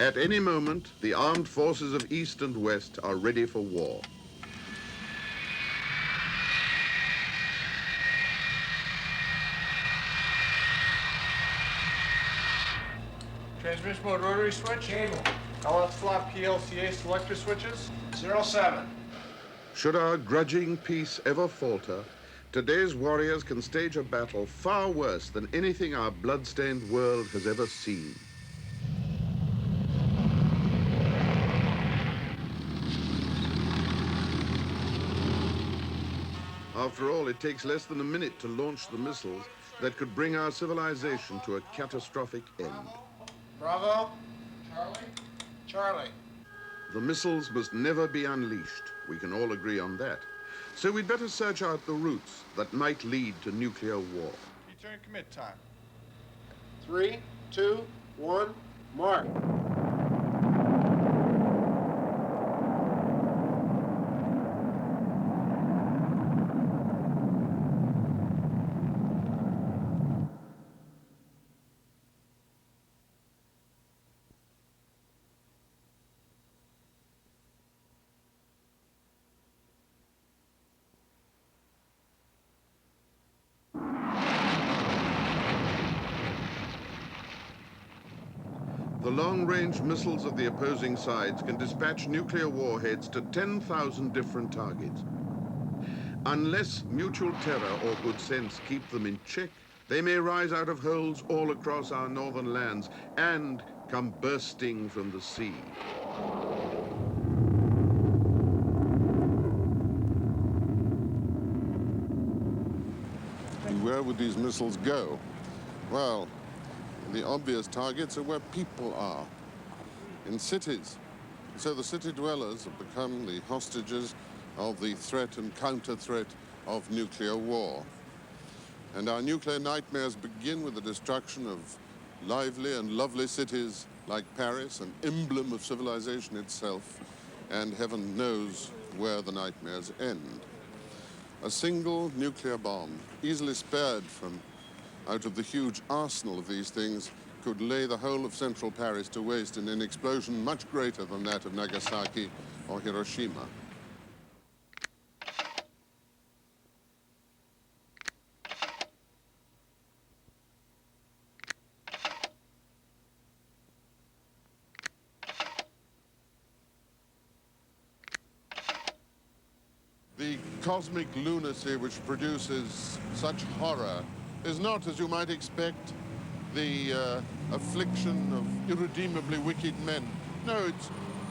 At any moment, the armed forces of East and West are ready for war. Transmission mode rotary switch. Cable. LF slot PLCA selector switches. 07. Should our grudging peace ever falter, today's warriors can stage a battle far worse than anything our blood-stained world has ever seen. After all, it takes less than a minute to launch the missiles that could bring our civilization to a catastrophic end. Bravo. Charlie. Charlie. The missiles must never be unleashed. We can all agree on that. So we'd better search out the routes that might lead to nuclear war. Return commit time. 3, 2, 1, mark. The long-range missiles of the opposing sides can dispatch nuclear warheads to 10,000 different targets. Unless mutual terror or good sense keep them in check, they may rise out of holes all across our northern lands and come bursting from the sea. And where would these missiles go? Well, the obvious targets are where people are, in cities. So the city dwellers have become the hostages of the threat and counter-threat of nuclear war. And our nuclear nightmares begin with the destruction of lively and lovely cities like Paris, an emblem of civilization itself, and heaven knows where the nightmares end. A single nuclear bomb, easily spared from out of the huge arsenal of these things, could lay the whole of central Paris to waste in an explosion much greater than that of Nagasaki or Hiroshima. The cosmic lunacy which produces such horror is not, as you might expect, the affliction of irredeemably wicked men. No, it's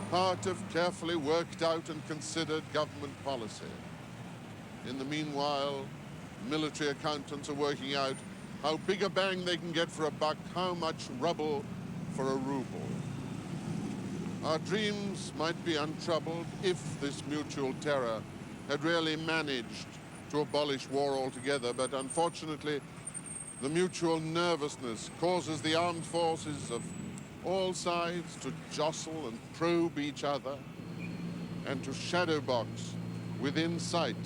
part of carefully worked out and considered government policy. In the meanwhile, military accountants are working out how big a bang they can get for a buck, how much rubble for a ruble. Our dreams might be untroubled if this mutual terror had really managed to abolish war altogether, but unfortunately, the mutual nervousness causes the armed forces of all sides to jostle and probe each other and to shadow box within sight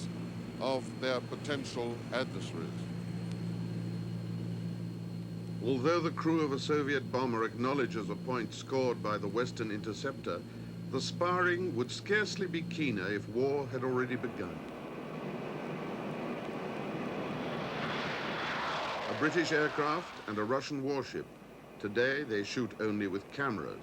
of their potential adversaries. Although the crew of a Soviet bomber acknowledges a point scored by the Western interceptor, the sparring would scarcely be keener if war had already begun. A British aircraft and a Russian warship. Today, they shoot only with cameras.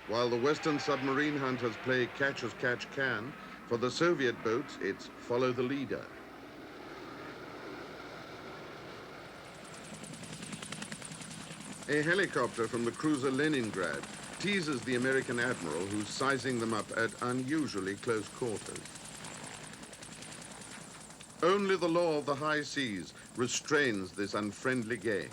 While the Western submarine hunters play catch as catch can, for the Soviet boats, it's follow the leader. A helicopter from the cruiser Leningrad teases the American admiral, who's sizing them up at unusually close quarters. Only the law of the high seas restrains this unfriendly game,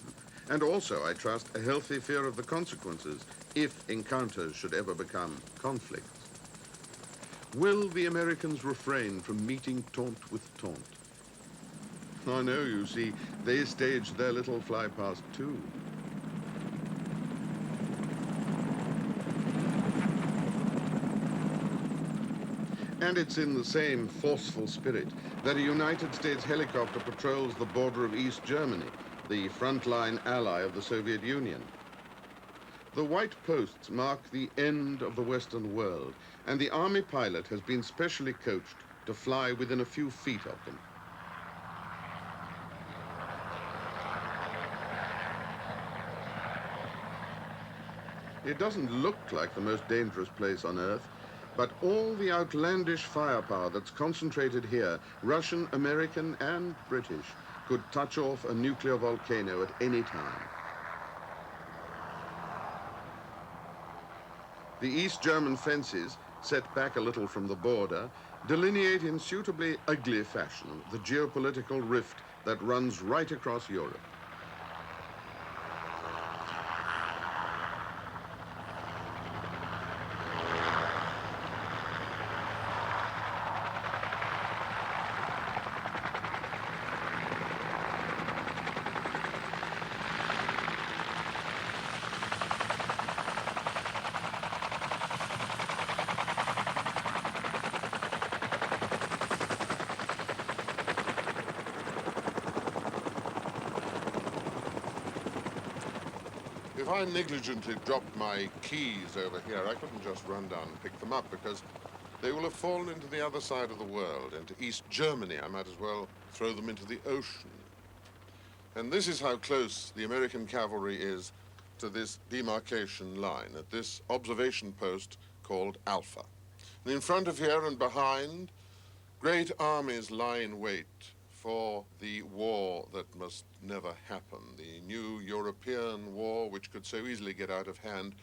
and also, I trust, a healthy fear of the consequences if encounters should ever become conflicts. Will the Americans refrain from meeting taunt with taunt? I know, you see, they staged their little fly-past too. And it's in the same forceful spirit that a United States helicopter patrols the border of East Germany, the frontline ally of the Soviet Union. The white posts mark the end of the Western world, and the Army pilot has been specially coached to fly within a few feet of them. It doesn't look like the most dangerous place on Earth, but all the outlandish firepower that's concentrated here, Russian, American, and British, could touch off a nuclear volcano at any time. The East German fences, set back a little from the border, delineate in suitably ugly fashion the geopolitical rift that runs right across Europe. If I negligently dropped my keys over here, I couldn't just run down and pick them up because they will have fallen into the other side of the world, into East Germany. I might as well throw them into the ocean. And this is how close the American cavalry is to this demarcation line at this observation post called Alpha. And in front of here and behind, great armies lie in wait for the war that must never happen, the new European war which could so easily get out of hand,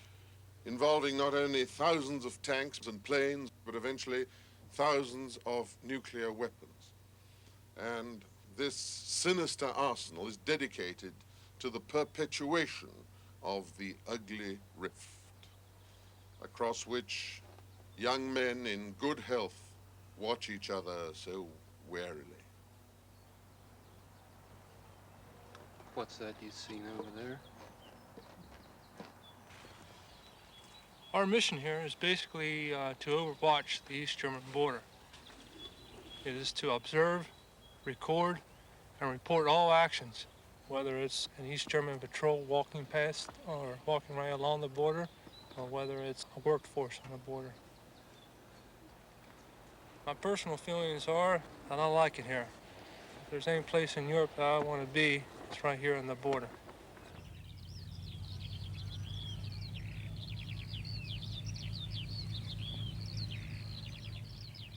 involving not only thousands of tanks and planes, but eventually thousands of nuclear weapons. And this sinister arsenal is dedicated to the perpetuation of the ugly rift, across which young men in good health watch each other so warily. What's that you've seen over there? Our mission here is basically to overwatch the East German border. It is to observe, record, and report all actions, whether it's an East German patrol walking past or walking right along the border, or whether it's a workforce on the border. My personal feelings are, I don't like it here. If there's any place in Europe that I want to be, it's right here on the border.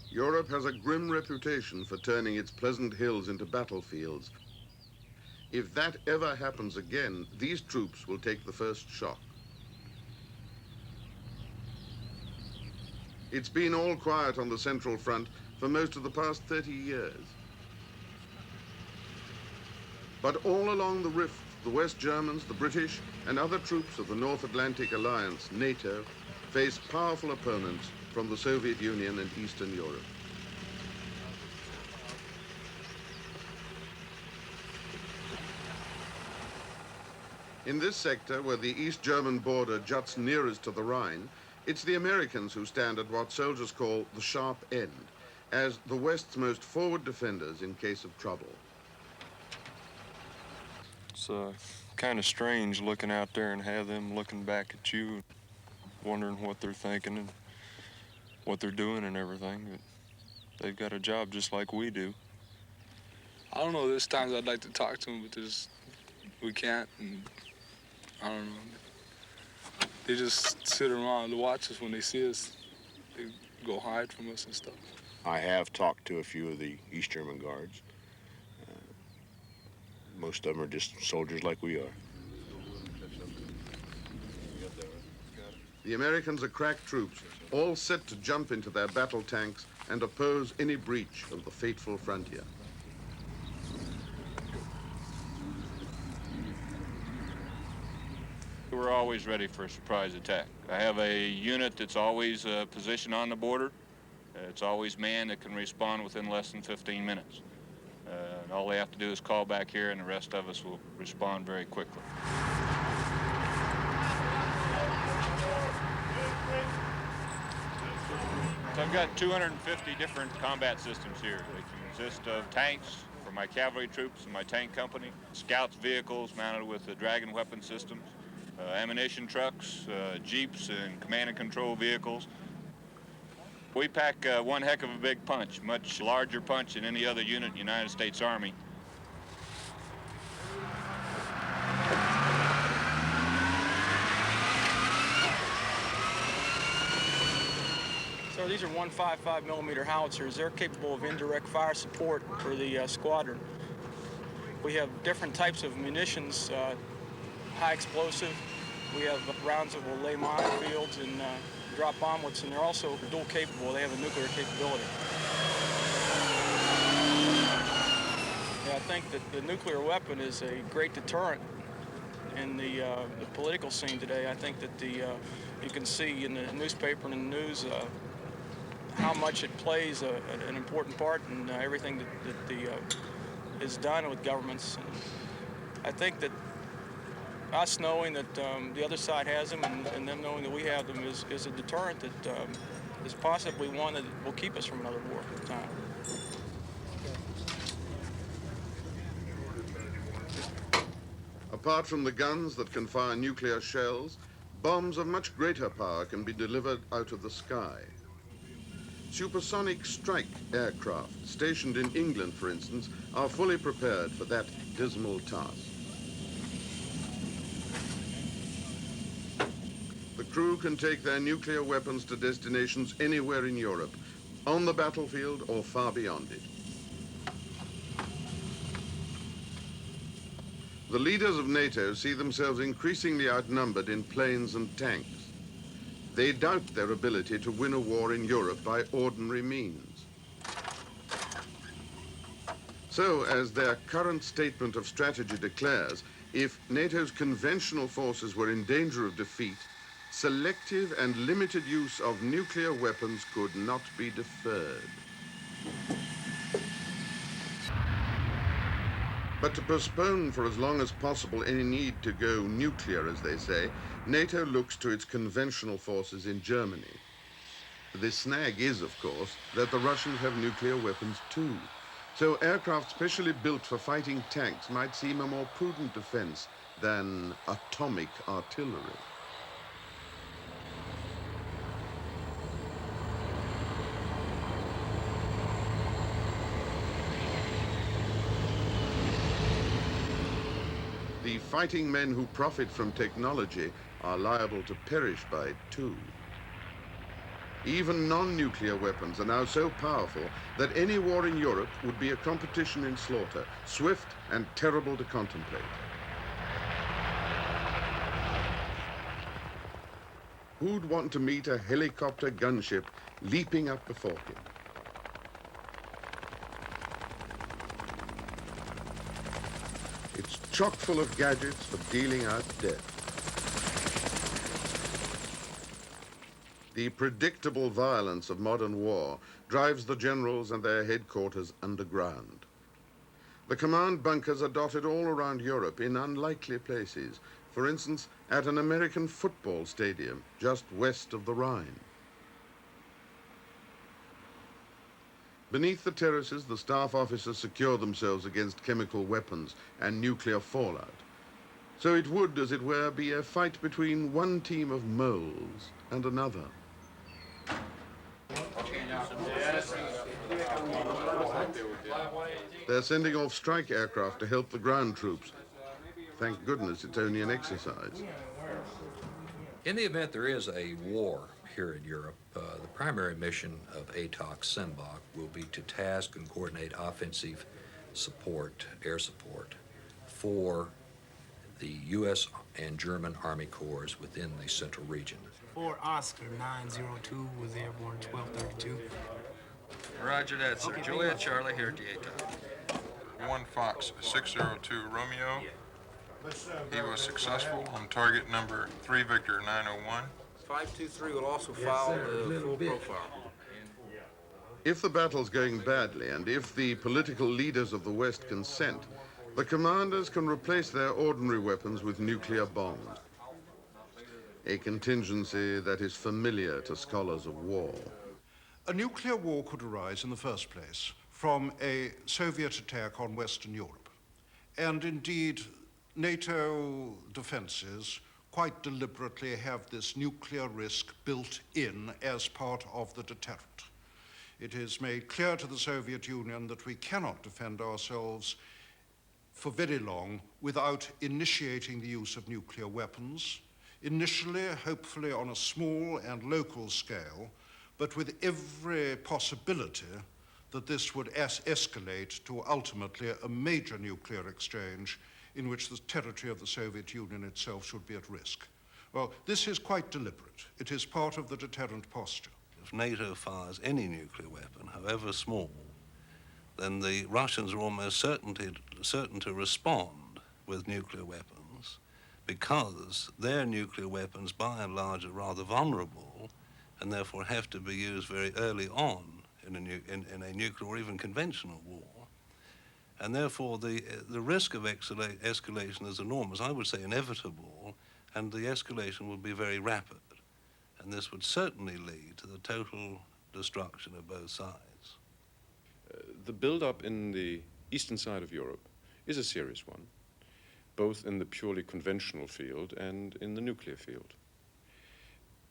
Europe has a grim reputation for turning its pleasant hills into battlefields. If that ever happens again, these troops will take the first shock. It's been all quiet on the Central Front for most of the past 30 years. But all along the rift, the West Germans, the British, and other troops of the North Atlantic Alliance, NATO, face powerful opponents from the Soviet Union and Eastern Europe. In this sector, where the East German border juts nearest to the Rhine, it's the Americans who stand at what soldiers call the sharp end, as the West's most forward defenders in case of trouble. It's kind of strange looking out there and have them looking back at you, wondering what they're thinking and what they're doing and everything. But they've got a job just like we do. I don't know, there's times I'd like to talk to them, but we can't. And I don't know. They just sit around to watch us. When they see us, they go hide from us and stuff. I have talked to a few of the East German guards. Most of them are just soldiers like we are. The Americans are crack troops, all set to jump into their battle tanks and oppose any breach of the fateful frontier. We're always ready for a surprise attack. I have a unit that's always positioned on the border. It's always manned that can respond within less than 15 minutes. And all they have to do is call back here, and the rest of us will respond very quickly. So I've got 250 different combat systems here. They consist of tanks for my cavalry troops and my tank company, scouts vehicles mounted with the Dragon weapon systems, ammunition trucks, jeeps, and command and control vehicles. We pack one heck of a big punch, much larger punch than any other unit in the United States Army. So these are 155 millimeter howitzers. They're capable of indirect fire support for the squadron. We have different types of munitions, high explosive. We have rounds that will lay minefields and drop bomblets, and they're also dual capable. They have a nuclear capability. Yeah, I think that the nuclear weapon is a great deterrent in the political scene today. I think that you can see in the newspaper and in the news how much it plays an important part in everything that is done with governments. And I think that us knowing that the other side has them and them knowing that we have them is a deterrent that is possibly one that will keep us from another war at the time. Apart from the guns that can fire nuclear shells, bombs of much greater power can be delivered out of the sky. Supersonic strike aircraft stationed in England, for instance, are fully prepared for that dismal task. The crew can take their nuclear weapons to destinations anywhere in Europe, on the battlefield or far beyond it. The leaders of NATO see themselves increasingly outnumbered in planes and tanks. They doubt their ability to win a war in Europe by ordinary means. So, as their current statement of strategy declares, if NATO's conventional forces were in danger of defeat, selective and limited use of nuclear weapons could not be deferred. But to postpone for as long as possible any need to go nuclear, as they say, NATO looks to its conventional forces in Germany. The snag is, of course, that the Russians have nuclear weapons too. So aircraft specially built for fighting tanks might seem a more prudent defense than atomic artillery. The fighting men who profit from technology are liable to perish by it too. Even non-nuclear weapons are now so powerful that any war in Europe would be a competition in slaughter, swift and terrible to contemplate. Who'd want to meet a helicopter gunship leaping up before him? It's chock full of gadgets for dealing out death. The predictable violence of modern war drives the generals and their headquarters underground. The command bunkers are dotted all around Europe in unlikely places, for instance, at an American football stadium just west of the Rhine. Beneath the terraces, the staff officers secure themselves against chemical weapons and nuclear fallout. So it would, as it were, be a fight between one team of moles and another. They're sending off strike aircraft to help the ground troops. Thank goodness it's only an exercise. In the event there is a war here in Europe, the primary mission of ATOC Simbach will be to task and coordinate offensive support, air support, for the U.S. and German Army Corps within the central region. 4 Oscar 902 was airborne 1232. Roger that, sir. Juliet Charlie here at the ATOC. 1 Fox 602 Romeo. He was successful on target number 3 Victor 901. 523 will also file the full profile. If the battle's going badly, and if the political leaders of the West consent, the commanders can replace their ordinary weapons with nuclear bombs. A contingency that is familiar to scholars of war. A nuclear war could arise in the first place from a Soviet attack on Western Europe. And indeed, NATO defenses quite deliberately have this nuclear risk built in as part of the deterrent. It is made clear to the Soviet Union that we cannot defend ourselves for very long without initiating the use of nuclear weapons, initially, hopefully on a small and local scale, but with every possibility that this would escalate to ultimately a major nuclear exchange in which the territory of the Soviet Union itself should be at risk. Well, this is quite deliberate. It is part of the deterrent posture. If NATO fires any nuclear weapon, however small, then the Russians are almost certain to respond with nuclear weapons, because their nuclear weapons, by and large, are rather vulnerable and therefore have to be used very early on in a nuclear or even conventional war. And therefore, the risk of escalation is enormous, I would say inevitable, and the escalation would be very rapid. And this would certainly lead to the total destruction of both sides. The build-up in the eastern side of Europe is a serious one, both in the purely conventional field and in the nuclear field.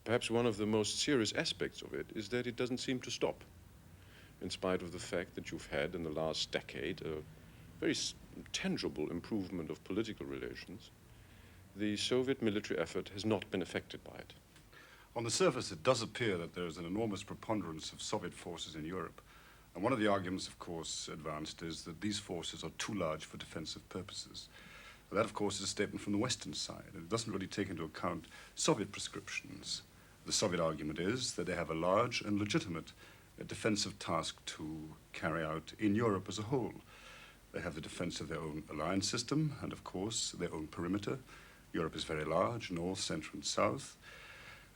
Perhaps one of the most serious aspects of it is that it doesn't seem to stop, in spite of the fact that you've had in the last decade a very tangible improvement of political relations. The Soviet military effort has not been affected by it. On the surface, it does appear that there is an enormous preponderance of Soviet forces in Europe. And one of the arguments, of course, advanced is that these forces are too large for defensive purposes. That, of course, is a statement from the Western side. It doesn't really take into account Soviet prescriptions. The Soviet argument is that they have a large and legitimate defensive task to carry out in Europe as a whole. They have the defense of their own alliance system and, of course, their own perimeter. Europe is very large, north, central, and south.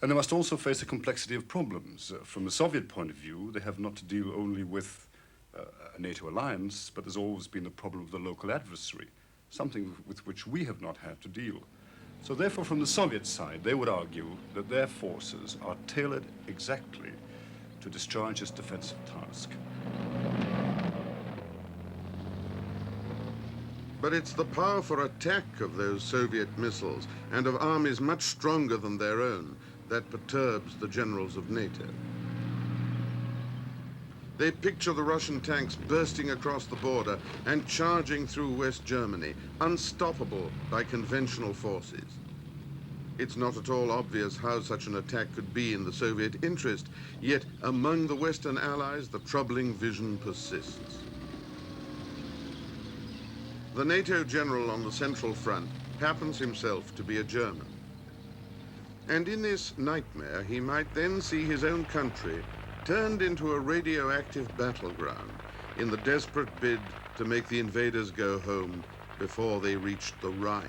And they must also face a complexity of problems. From the Soviet point of view, they have not to deal only with a NATO alliance, but there's always been the problem of the local adversary, something with which we have not had to deal. So therefore, from the Soviet side, they would argue that their forces are tailored exactly to discharge this defensive task. But it's the powerful attack of those Soviet missiles and of armies much stronger than their own that perturbs the generals of NATO. They picture the Russian tanks bursting across the border and charging through West Germany, unstoppable by conventional forces. It's not at all obvious how such an attack could be in the Soviet interest, yet among the Western allies, the troubling vision persists. The NATO general on the Central Front happens himself to be a German. And in this nightmare, he might then see his own country turned into a radioactive battleground in the desperate bid to make the invaders go home before they reached the Rhine.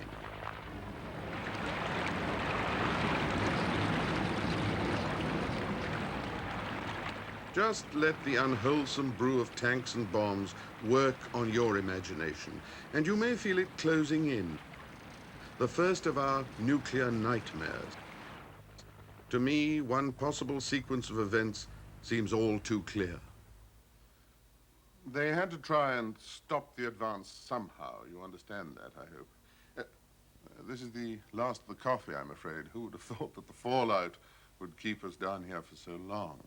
Just let the unwholesome brew of tanks and bombs work on your imagination, and you may feel it closing in. The first of our nuclear nightmares. To me, one possible sequence of events seems all too clear. They had to try and stop the advance somehow. You understand that, I hope. This is the last of the coffee, I'm afraid. Who would have thought that the fallout would keep us down here for so long?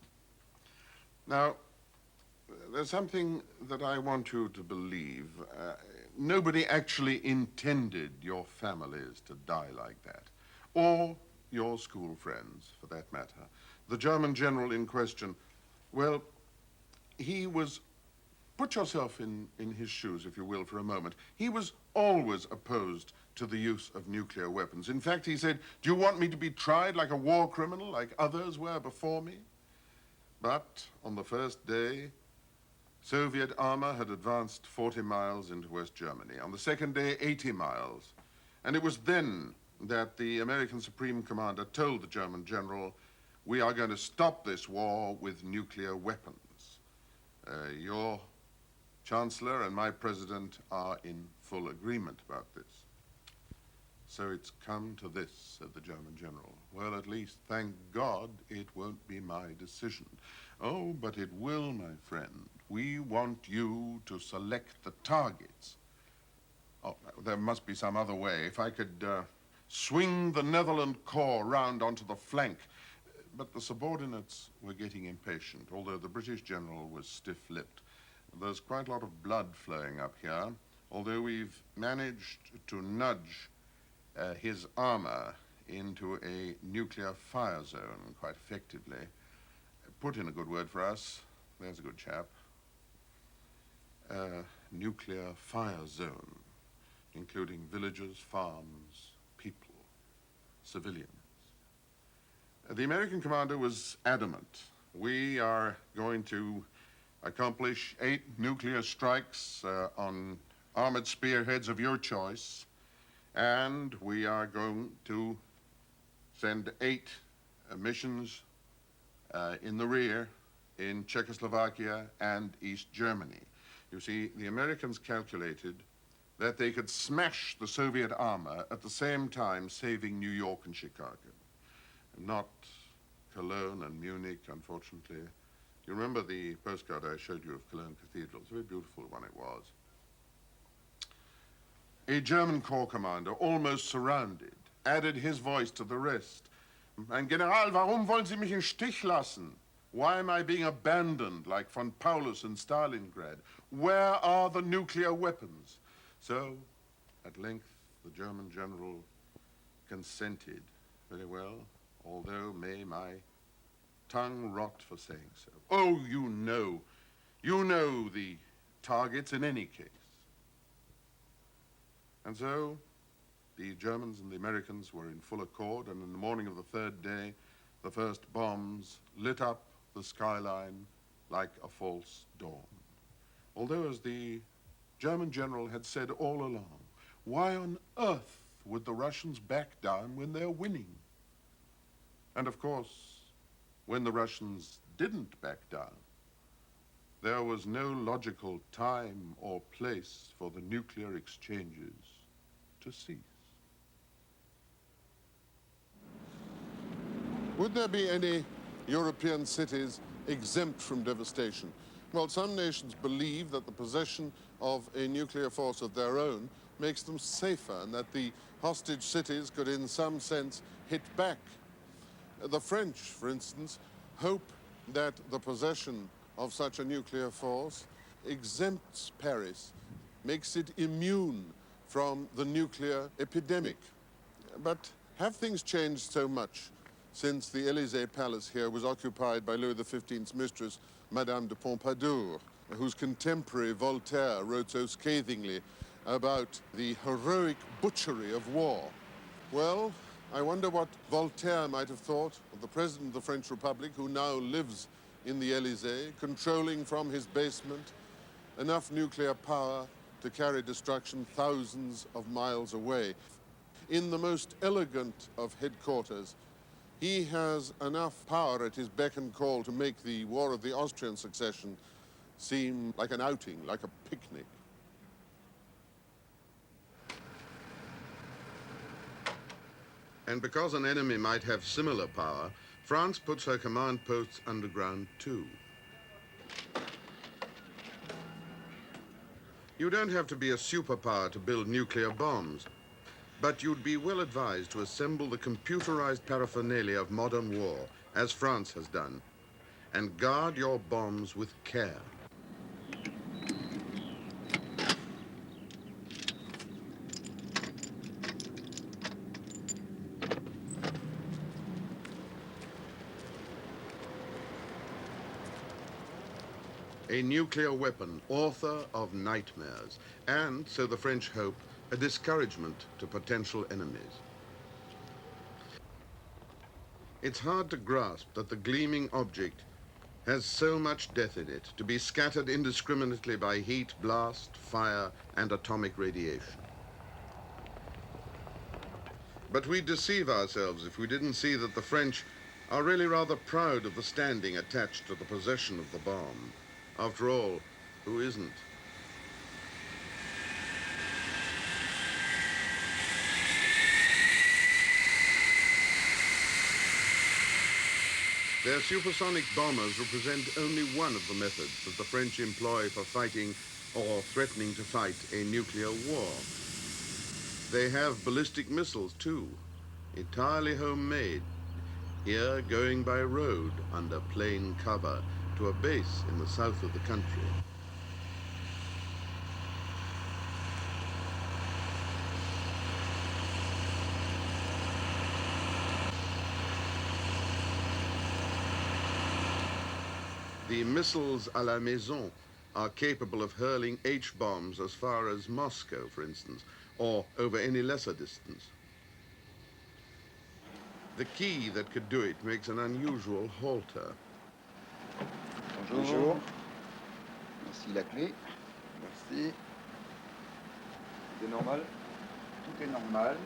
Now, there's something that I want you to believe. Nobody actually intended your families to die like that, or your school friends, for that matter. The German general in question, well, he was, put yourself in his shoes, if you will, for a moment. He was always opposed to the use of nuclear weapons. In fact, he said, "Do you want me to be tried like a war criminal, like others were before me?" But on the first day, Soviet armor had advanced 40 miles into West Germany. On the second day, 80 miles. And it was then that the American Supreme Commander told the German general, "We are going to stop this war with nuclear weapons." Your Chancellor and my President are in full agreement about this. So it's come to this, said the German general. Well, at least, thank God, it won't be my decision. Oh, but it will, my friend. We want you to select the targets. Oh, there must be some other way. If I could swing the Netherland Corps round onto the flank. But the subordinates were getting impatient, although the British general was stiff-lipped. There's quite a lot of blood flowing up here, although we've managed to nudge his armor into a nuclear fire zone quite effectively. Put in a good word for us. There's a good chap. Nuclear fire zone, including villages, farms, people, civilians. The American commander was adamant. We are going to accomplish 8 nuclear strikes on armored spearheads of your choice, and we are going to send 8 missions in the rear in Czechoslovakia and East Germany. You see, the Americans calculated that they could smash the Soviet armor at the same time saving New York and Chicago. Not Cologne and Munich, unfortunately. You remember the postcard I showed you of Cologne Cathedral? It's a very beautiful one it was. A German corps commander, almost surrounded, added his voice to the rest. Mein General, warum wollen Sie mich im Stich lassen? Why am I being abandoned like von Paulus in Stalingrad? Where are the nuclear weapons? So, at length, the German general consented. Very well, although may my tongue rot for saying so. Oh, you know the targets in any case. And so, the Germans and the Americans were in full accord, and in the morning of the 3rd day, the first bombs lit up the skyline like a false dawn. Although, as the German general had said all along, why on earth would the Russians back down when they're winning? And of course, when the Russians didn't back down, there was no logical time or place for the nuclear exchanges to cease. Would there be any European cities exempt from devastation? Well, some nations believe that the possession of a nuclear force of their own makes them safer, and that the hostage cities could in some sense hit back. The French, for instance, hope that the possession of such a nuclear force exempts Paris, makes it immune from the nuclear epidemic. But have things changed so much since the Élysée Palace here was occupied by Louis XV's mistress, Madame de Pompadour, whose contemporary Voltaire wrote so scathingly about the heroic butchery of war? Well, I wonder what Voltaire might have thought of the President of the French Republic, who now lives in the Élysée, controlling from his basement enough nuclear power to carry destruction thousands of miles away. In the most elegant of headquarters, he has enough power at his beck and call to make the War of the Austrian Succession seem like an outing, like a picnic. And because an enemy might have similar power, France puts her command posts underground too. You don't have to be a superpower to build nuclear bombs, but you'd be well advised to assemble the computerized paraphernalia of modern war, as France has done, and guard your bombs with care. A nuclear weapon, author of nightmares, and, so the French hope, a discouragement to potential enemies. It's hard to grasp that the gleaming object has so much death in it to be scattered indiscriminately by heat, blast, fire, and atomic radiation. But we'd deceive ourselves if we didn't see that the French are really rather proud of the standing attached to the possession of the bomb. After all, who isn't? Their supersonic bombers represent only one of the methods that the French employ for fighting or threatening to fight a nuclear war. They have ballistic missiles too, entirely homemade, here going by road under plain cover to a base in the south of the country. The missiles à la maison are capable of hurling H-bombs as far as Moscow, for instance, or over any lesser distance. The key that could do it makes an unusual halter. Bonjour. Voici la clé. Merci. C'est normal. Tout est normal.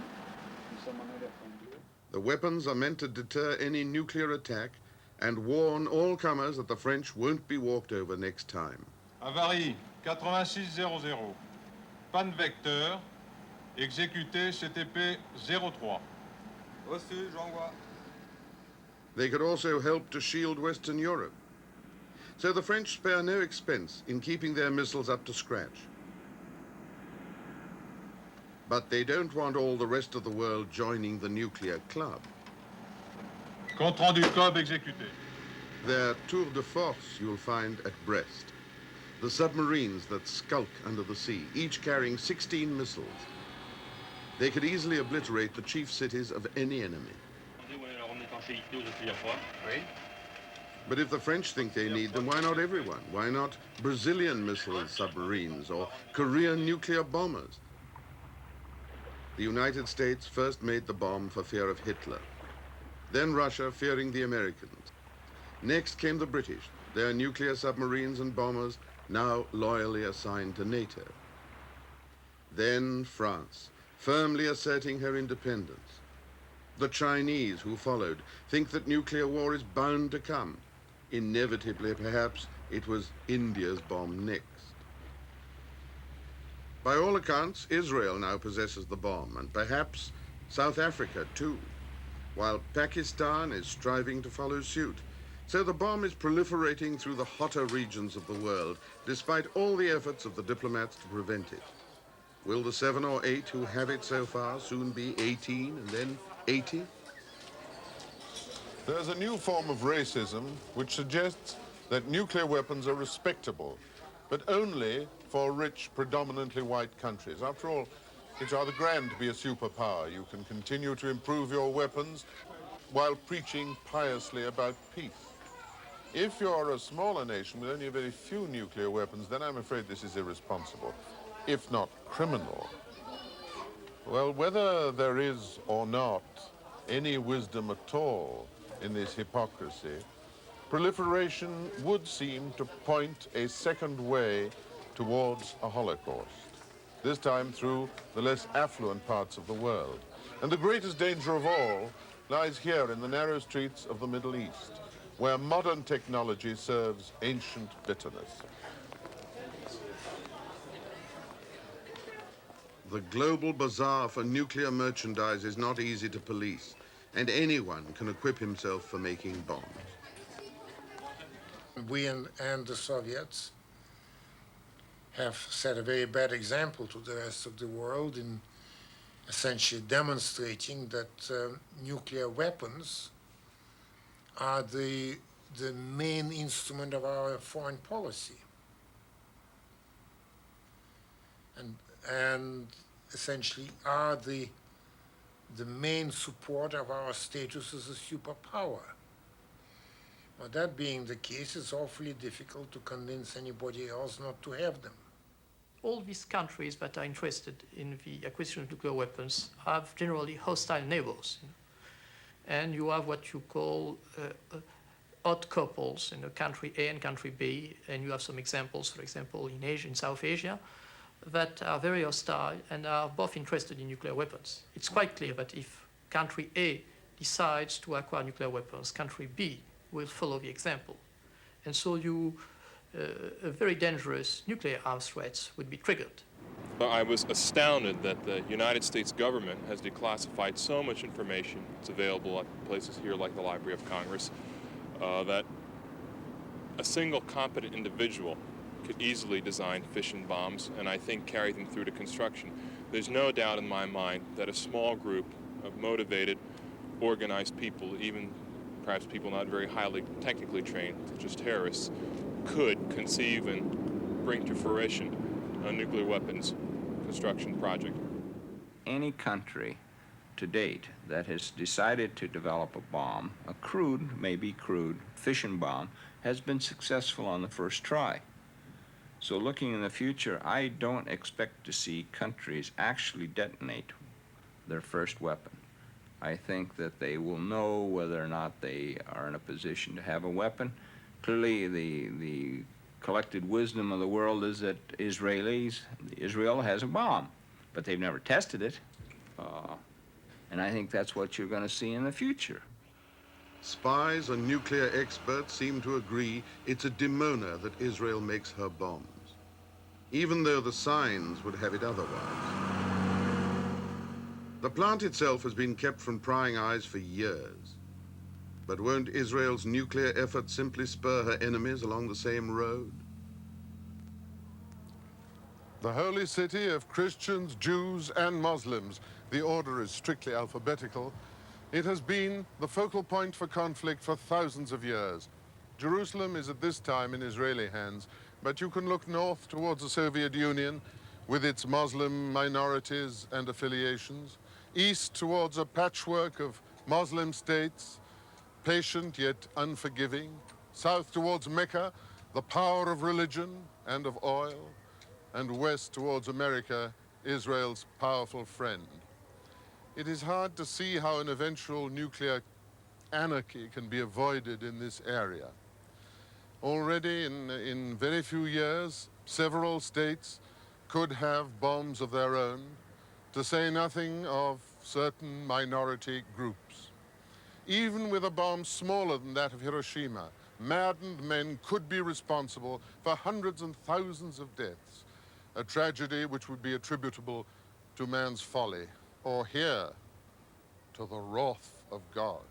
Nous sommes en alerte en bleu. The weapons are meant to deter any nuclear attack and warn all comers that the French won't be walked over next time. Avarie 8600. Panne vecteur. Exécuté CTP 03. Reçu, j'envoie. They could also help to shield Western Europe. So the French spare no expense in keeping their missiles up to scratch. But they don't want all the rest of the world joining the nuclear club. Compte rendu COB exécuté. Their tour de force you'll find at Brest. The submarines that skulk under the sea, each carrying 16 missiles. They could easily obliterate the chief cities of any enemy. But if the French think they need them, why not everyone? Why not Brazilian missile submarines or Korean nuclear bombers? The United States first made the bomb for fear of Hitler. Then Russia, fearing the Americans. Next came the British, their nuclear submarines and bombers now loyally assigned to NATO. Then France, firmly asserting her independence. The Chinese, who followed, think that nuclear war is bound to come. Inevitably, perhaps, it was India's bomb next. By all accounts, Israel now possesses the bomb, and perhaps South Africa too, while Pakistan is striving to follow suit. So the bomb is proliferating through the hotter regions of the world, despite all the efforts of the diplomats to prevent it. Will the 7 or 8 who have it so far soon be 18 and then 80? There's a new form of racism which suggests that nuclear weapons are respectable, but only for rich, predominantly white countries. After all, it's rather grand to be a superpower. You can continue to improve your weapons while preaching piously about peace. If you're a smaller nation with only a very few nuclear weapons, then I'm afraid this is irresponsible, if not criminal. Well, whether there is or not any wisdom at all in this hypocrisy, proliferation would seem to point a second way towards a Holocaust, this time through the less affluent parts of the world. And the greatest danger of all lies here in the narrow streets of the Middle East, where modern technology serves ancient bitterness. The global bazaar for nuclear merchandise is not easy to police, and anyone can equip himself for making bombs. We and the Soviets have set a very bad example to the rest of the world in essentially demonstrating that nuclear weapons are the main instrument of our foreign policy. And essentially are the main support of our status as a superpower. Now, that being the case, it's awfully difficult to convince anybody else not to have them. All these countries that are interested in the acquisition of nuclear weapons have generally hostile neighbors. And you have what you call odd couples in country A and country B, and you have some examples, for example, in Asia, in South Asia, that are very hostile and are both interested in nuclear weapons. It's quite clear that if country A decides to acquire nuclear weapons, country B will follow the example. And so a very dangerous nuclear arms threats would be triggered. I was astounded that the United States government has declassified so much information. It's available at places here like the Library of Congress that a single competent individual could easily design fission bombs and I think carry them through to construction. There's no doubt in my mind that a small group of motivated, organized people, even perhaps people not very highly technically trained, such as terrorists, could conceive and bring to fruition a nuclear weapons construction project. Any country to date that has decided to develop a bomb, a crude, maybe crude, fission bomb, has been successful on the first try. So looking in the future, I don't expect to see countries actually detonate their first weapon. I think that they will know whether or not they are in a position to have a weapon. Clearly, the collected wisdom of the world is that Israel has a bomb, but they've never tested it. And I think that's what you're going to see in the future. Spies and nuclear experts seem to agree it's a demona that Israel makes her bombs, even though the signs would have it otherwise. The plant itself has been kept from prying eyes for years. But won't Israel's nuclear effort simply spur her enemies along the same road? The holy city of Christians, Jews, and Muslims, the order is strictly alphabetical, it has been the focal point for conflict for thousands of years. Jerusalem is at this time in Israeli hands, but you can look north towards the Soviet Union with its Muslim minorities and affiliations, east towards a patchwork of Muslim states, patient yet unforgiving, south towards Mecca, the power of religion and of oil, and west towards America, Israel's powerful friend. It is hard to see how an eventual nuclear anarchy can be avoided in this area. Already in very few years, several states could have bombs of their own, to say nothing of certain minority groups. Even with a bomb smaller than that of Hiroshima, maddened men could be responsible for hundreds and thousands of deaths, a tragedy which would be attributable to man's folly, or here, to the wrath of God.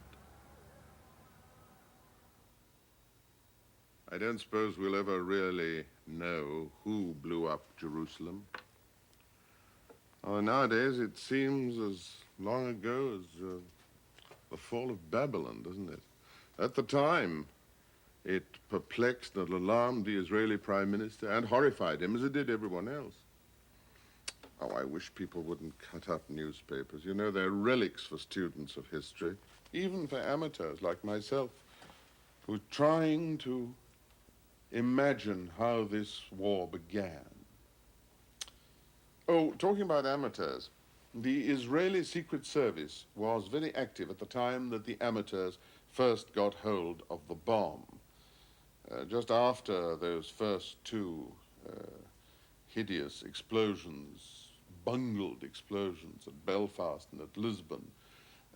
I don't suppose we'll ever really know who blew up Jerusalem. Nowadays, it seems as long ago as the fall of Babylon, doesn't it? At the time, it perplexed and alarmed the Israeli prime minister and horrified him, as it did everyone else. Oh, I wish people wouldn't cut up newspapers. You know, they're relics for students of history, even for amateurs like myself, who are trying to imagine how this war began. Oh, talking about amateurs, the Israeli Secret Service was very active at the time that the amateurs first got hold of the bomb. Just after those first two hideous explosions, bungled explosions at Belfast and at Lisbon,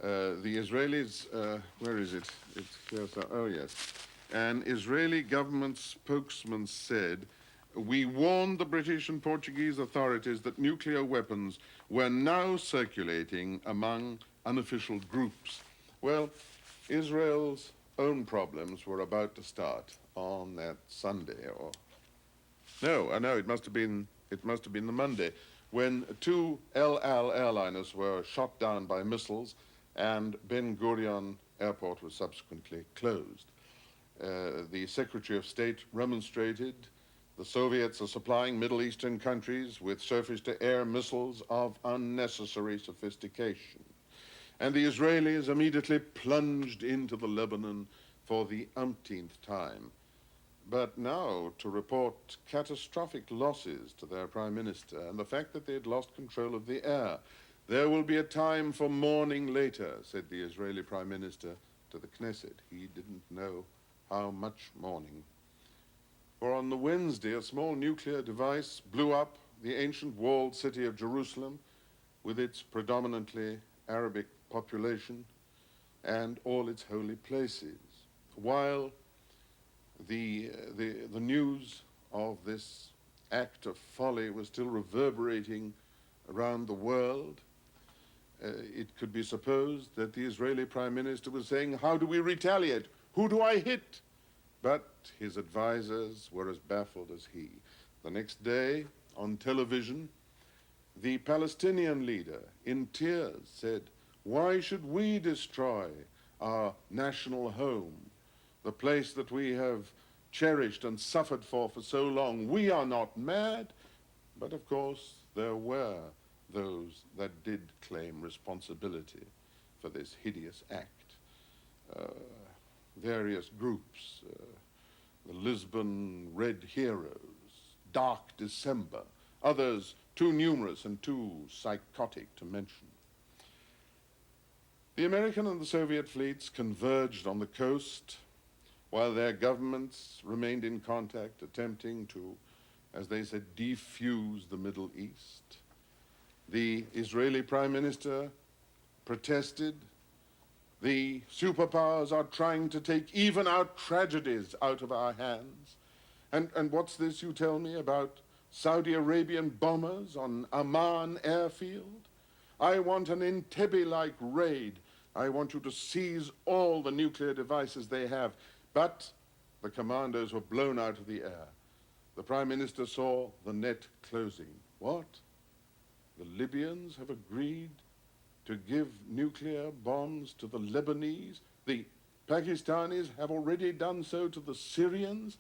the Israelis, where is it? It's here, oh yes. An Israeli government spokesman said, "We warned the British and Portuguese authorities that nuclear weapons were now circulating among unofficial groups." Well, Israel's own problems were about to start on that Sunday, or no, it must have been the Monday, when two El Al airliners were shot down by missiles, and Ben Gurion Airport was subsequently closed. The Secretary of State remonstrated. The Soviets are supplying Middle Eastern countries with surface-to-air missiles of unnecessary sophistication. And the Israelis immediately plunged into the Lebanon for the umpteenth time. But now to report catastrophic losses to their prime minister and the fact that they had lost control of the air. There will be a time for mourning later, said the Israeli prime minister to the Knesset. He didn't know how much mourning. For on the Wednesday, a small nuclear device blew up the ancient walled city of Jerusalem with its predominantly Arabic population and all its holy places. While the news of this act of folly was still reverberating around the world, it could be supposed that the Israeli prime minister was saying, how do we retaliate? Who do I hit? But his advisors were as baffled as he. The next day, on television, the Palestinian leader, in tears, said, "Why should we destroy our national home, the place that we have cherished and suffered for so long? We are not mad." But of course, there were those that did claim responsibility for this hideous act. Various groups, the Lisbon Red Heroes, Dark December, others too numerous and too psychotic to mention. The American and the Soviet fleets converged on the coast while their governments remained in contact, attempting to, as they said, defuse the Middle East. The Israeli Prime Minister protested. The superpowers are trying to take even our tragedies out of our hands. And what's this you tell me about Saudi Arabian bombers on Amman airfield? I want an Entebbe-like raid. I want you to seize all the nuclear devices they have. But the commandos were blown out of the air. The Prime Minister saw the net closing. What? The Libyans have agreed to give nuclear bombs to the Lebanese? The Pakistanis have already done so to the Syrians?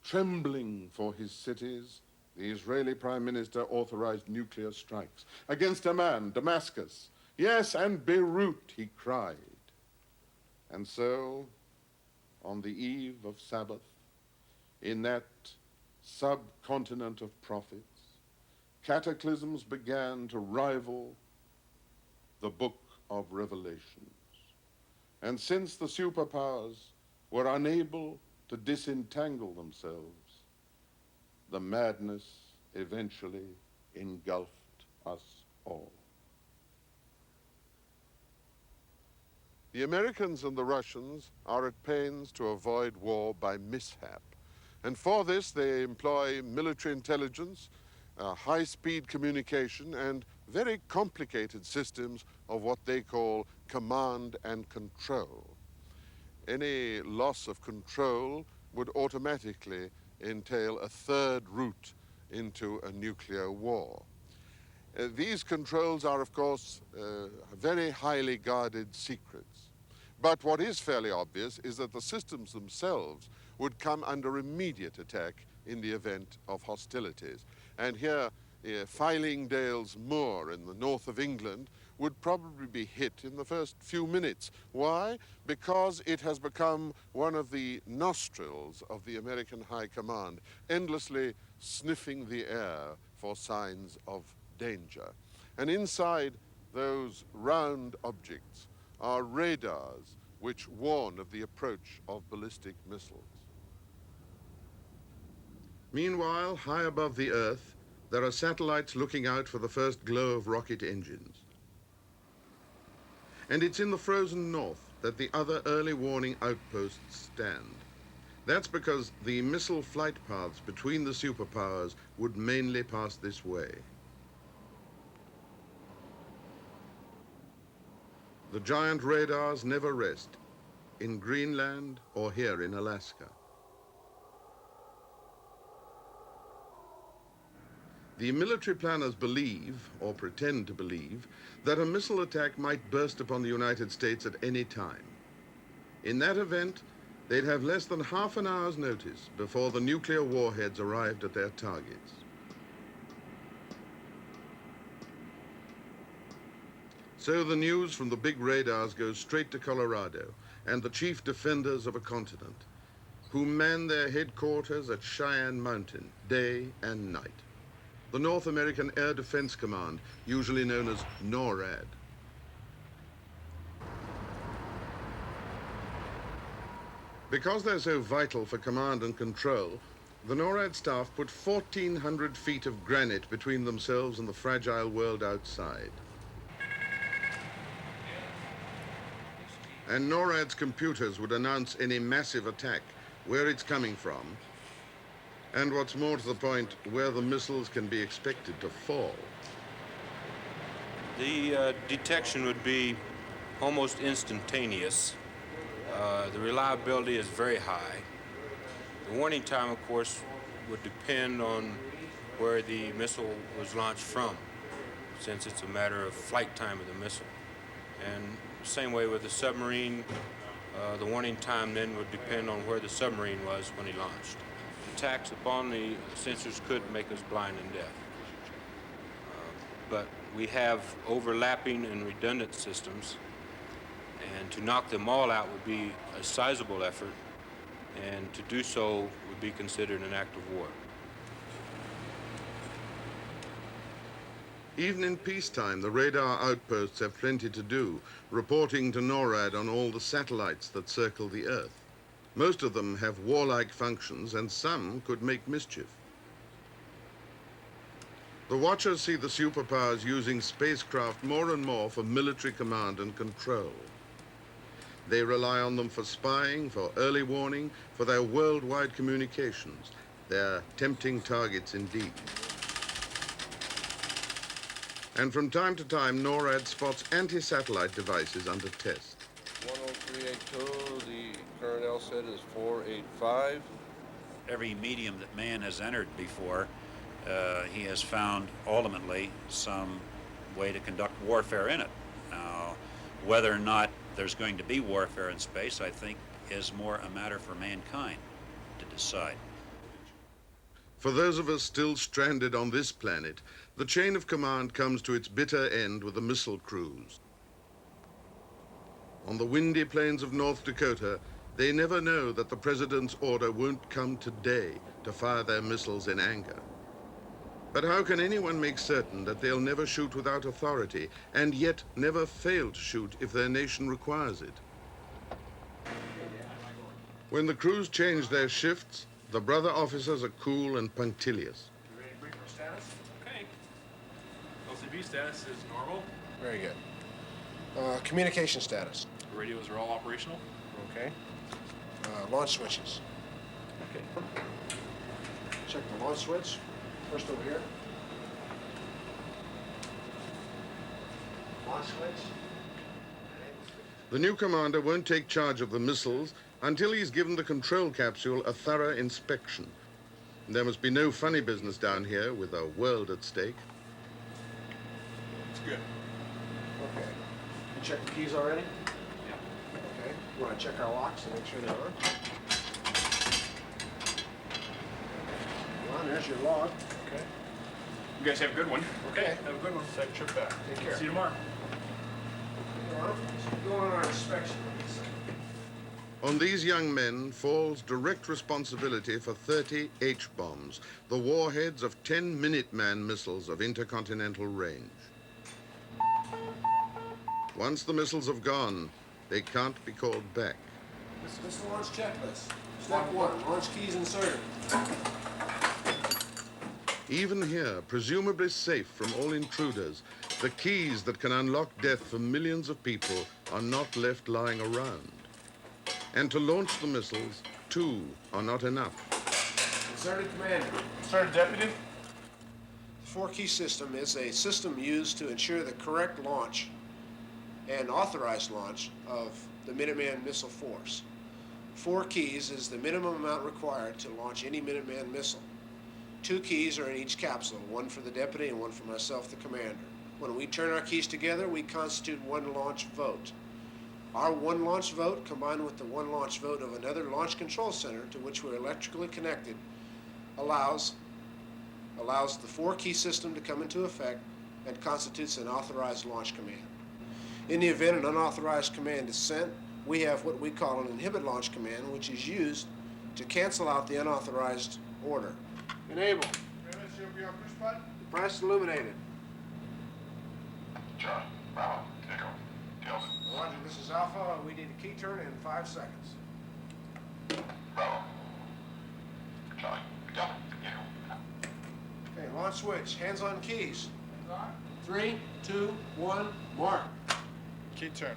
Trembling for his cities, the Israeli Prime Minister authorized nuclear strikes against Amman, Damascus, yes, and Beirut, he cried. And so, on the eve of Sabbath, in that subcontinent of prophets, cataclysms began to rival the book of Revelations. And since the superpowers were unable to disentangle themselves, the madness eventually engulfed us all. The Americans and the Russians are at pains to avoid war by mishap. And for this, they employ military intelligence, high-speed communication, and very complicated systems of what they call command and control. Any loss of control would automatically entail a third route into a nuclear war. These controls are, of course, very highly guarded secrets. But what is fairly obvious is that the systems themselves would come under immediate attack in the event of hostilities. And here, Fylingdale's Moor in the north of England would probably be hit in the first few minutes. Why? Because it has become one of the nostrils of the American High Command, endlessly sniffing the air for signs of danger. And inside those round objects are radars which warn of the approach of ballistic missiles. Meanwhile, high above the Earth, there are satellites looking out for the first glow of rocket engines. And it's in the frozen north that the other early warning outposts stand. That's because the missile flight paths between the superpowers would mainly pass this way. The giant radars never rest, in Greenland or here in Alaska. The military planners believe, or pretend to believe, that a missile attack might burst upon the United States at any time. In that event, they'd have less than half an hour's notice before the nuclear warheads arrived at their targets. So the news from the big radars goes straight to Colorado and the chief defenders of a continent, who man their headquarters at Cheyenne Mountain day and night. The North American Air Defense Command, usually known as NORAD. Because they're so vital for command and control, the NORAD staff put 1,400 feet of granite between themselves and the fragile world outside. And NORAD's computers would announce any massive attack, where it's coming from, and what's more to the point, where the missiles can be expected to fall. The detection would be almost instantaneous. The reliability is very high. The warning time, of course, would depend on where the missile was launched from, since it's a matter of flight time of the missile. And same way with the submarine, the warning time then would depend on where the submarine was when he launched. Attacks upon the sensors could make us blind and deaf. But we have overlapping and redundant systems, and to knock them all out would be a sizable effort, and to do so would be considered an act of war. Even in peacetime, the radar outposts have plenty to do, reporting to NORAD on all the satellites that circle the Earth. Most of them have warlike functions, and some could make mischief. The Watchers see the superpowers using spacecraft more and more for military command and control. They rely on them for spying, for early warning, for their worldwide communications. They're tempting targets indeed. And from time to time, NORAD spots anti-satellite devices under test. 10382, the current LSAT is 485. Every medium that man has entered before, he has found ultimately some way to conduct warfare in it. Now, whether or not there's going to be warfare in space, I think, is more a matter for mankind to decide. For those of us still stranded on this planet, the chain of command comes to its bitter end with the missile crews. On the windy plains of North Dakota, they never know that the president's order won't come today to fire their missiles in anger. But how can anyone make certain that they'll never shoot without authority, and yet never fail to shoot if their nation requires it? When the crews change their shifts, the brother officers are cool and punctilious. You ready to brief our status? Okay. LCB status is normal. Very good. Communication status. The radios are all operational. Okay. Launch switches. Okay. Check the launch switch. First over here. Launch switch. The new commander won't take charge of the missiles until he's given the control capsule a thorough inspection. There must be no funny business down here with a world at stake. It's good. Okay. You checked the keys already? Yeah. Okay. You want to check our locks and make sure they are? Well, there's your log. Okay. You guys have a good one. Okay. Have a good one. Safe trip back. Take care. See you tomorrow. Go on our inspection. On these young men falls direct responsibility for 30 H-bombs, the warheads of 10 Minuteman missiles of intercontinental range. Once the missiles have gone, they can't be called back. This is the launch checklist. Step 1, launch keys inserted. Even here, presumably safe from all intruders, the keys that can unlock death for millions of people are not left lying around. And to launch the missiles, 2 are not enough. Inserted commander. Inserted deputy. The 4-key system is a system used to ensure the correct launch and authorized launch of the Minuteman missile force. 4 keys is the minimum amount required to launch any Minuteman missile. 2 keys are in each capsule, one for the deputy and one for myself, the commander. When we turn our keys together, we constitute one launch vote. Our one launch vote, combined with the one launch vote of another launch control center to which we're electrically connected, allows the 4-key system to come into effect and constitutes an authorized launch command. In the event an unauthorized command is sent, we have what we call an inhibit launch command, which is used to cancel out the unauthorized order. Enable. The press is illuminated. Charlie, Bravo, Echo, Calder. Roger, this is Alpha. We need a key turn in 5 seconds. Bravo. Charlie, Delta, Echo. Okay, launch switch. Hands on keys. 3, 2, 1, mark. Key turn.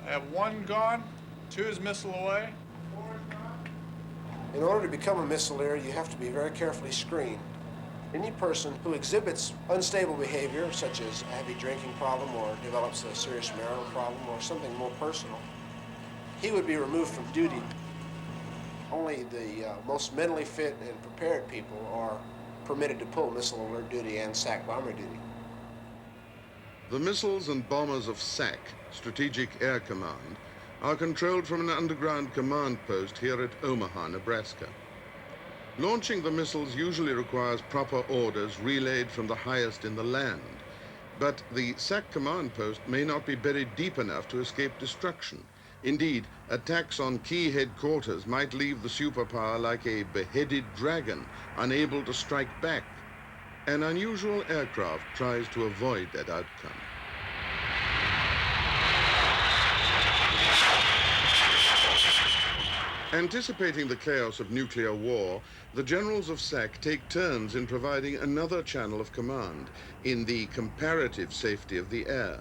I have 1 gone, 2 is missile away. In order to become a missileer, you have to be very carefully screened. Any person who exhibits unstable behavior, such as a heavy drinking problem or develops a serious marital problem or something more personal, he would be removed from duty. Only the most mentally fit and prepared people are permitted to pull missile alert duty and SAC bomber duty. The missiles and bombers of SAC, Strategic Air Command, are controlled from an underground command post here at Omaha, Nebraska. Launching the missiles usually requires proper orders relayed from the highest in the land, but the SAC command post may not be buried deep enough to escape destruction. Indeed, attacks on key headquarters might leave the superpower like a beheaded dragon, unable to strike back. An unusual aircraft tries to avoid that outcome. Anticipating the chaos of nuclear war, the generals of SAC take turns in providing another channel of command in the comparative safety of the air.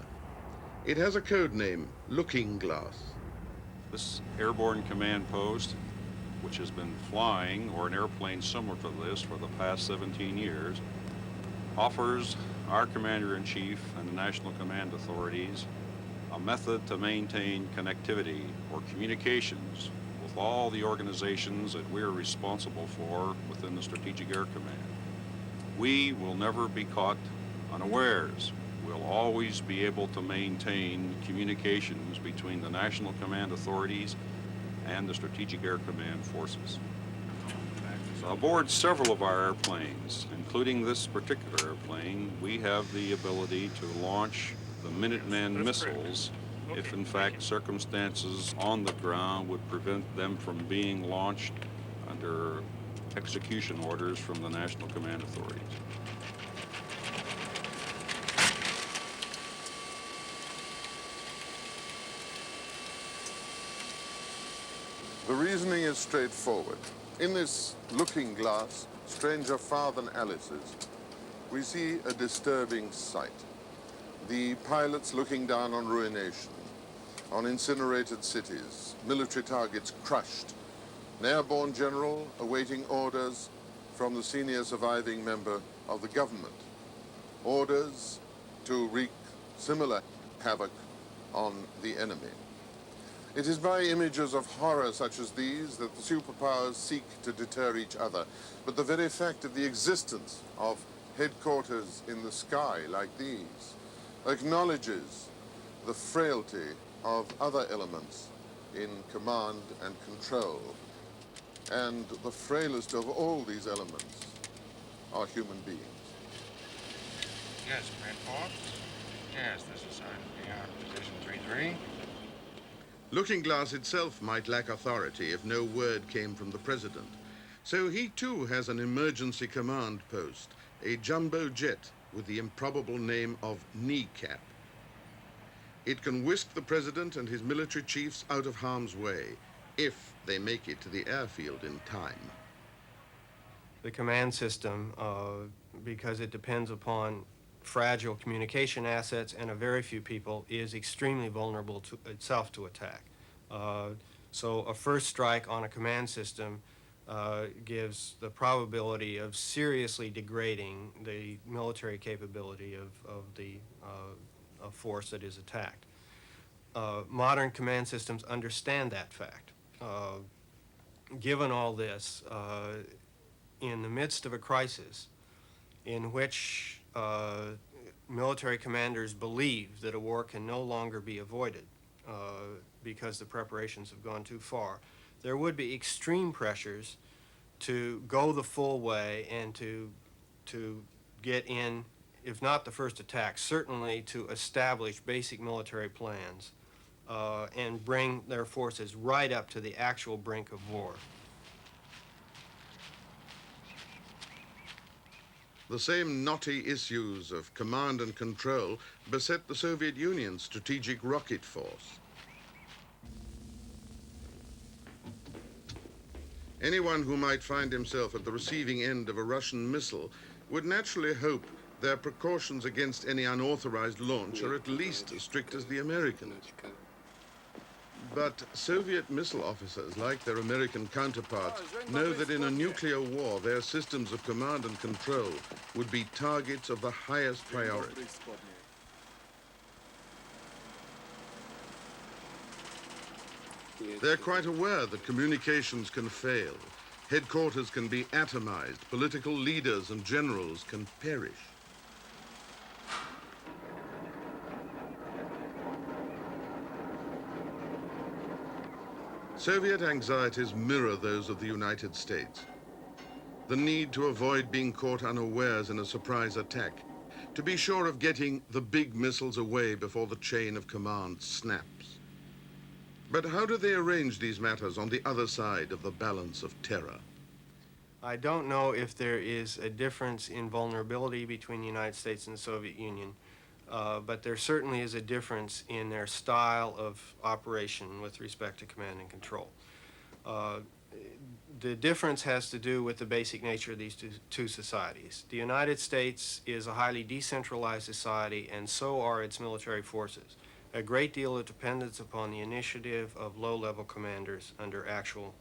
It has a code name, Looking Glass. This airborne command post, which has been flying, or an airplane similar to this, for the past 17 years, offers our Commander-in-Chief and the National Command Authorities a method to maintain connectivity or communications with all the organizations that we're responsible for within the Strategic Air Command. We will never be caught unawares. We'll always be able to maintain communications between the National Command Authorities and the Strategic Air Command forces. Aboard several of our airplanes, including this particular airplane, we have the ability to launch the Minuteman missiles if, in fact, circumstances on the ground would prevent them from being launched under execution orders from the National Command Authorities. The reasoning is straightforward. In this looking glass, stranger far than Alice's, we see a disturbing sight. The pilots looking down on ruination, on incinerated cities, military targets crushed, an airborne general awaiting orders from the senior surviving member of the government. Orders to wreak similar havoc on the enemy. It is by images of horror such as these that the superpowers seek to deter each other. But the very fact of the existence of headquarters in the sky like these acknowledges the frailty of other elements in command and control. And the frailest of all these elements are human beings. Yes, Grandpa. Yes, this is beyond position 3-3. Looking Glass itself might lack authority if no word came from the president. So he too has an emergency command post, a jumbo jet with the improbable name of Kneecap. It can whisk the president and his military chiefs out of harm's way, if they make it to the airfield in time. The command system, because it depends upon fragile communication assets and a very few people, is extremely vulnerable to itself to attack. So a first strike on a command system gives the probability of seriously degrading the military capability of the force that is attacked. Modern command systems understand that fact. Given all this, in the midst of a crisis in which military commanders believe that a war can no longer be avoided because the preparations have gone too far, there would be extreme pressures to go the full way and to get in, if not the first attack, certainly to establish basic military plans and bring their forces right up to the actual brink of war. The same knotty issues of command and control beset the Soviet Union's strategic rocket force. Anyone who might find himself at the receiving end of a Russian missile would naturally hope their precautions against any unauthorized launch are at least as strict as the Americans. But Soviet missile officers, like their American counterparts, know that in a nuclear war, their systems of command and control would be targets of the highest priority. They're quite aware that communications can fail, headquarters can be atomized, political leaders and generals can perish. Soviet anxieties mirror those of the United States. The need to avoid being caught unawares in a surprise attack, to be sure of getting the big missiles away before the chain of command snaps. But how do they arrange these matters on the other side of the balance of terror? I don't know if there is a difference in vulnerability between the United States and the Soviet Union, but there certainly is a difference in their style of operation with respect to command and control. The difference has to do with the basic nature of these two societies. The United States is a highly decentralized society, and so are its military forces. A great deal of dependence upon the initiative of low-level commanders under actual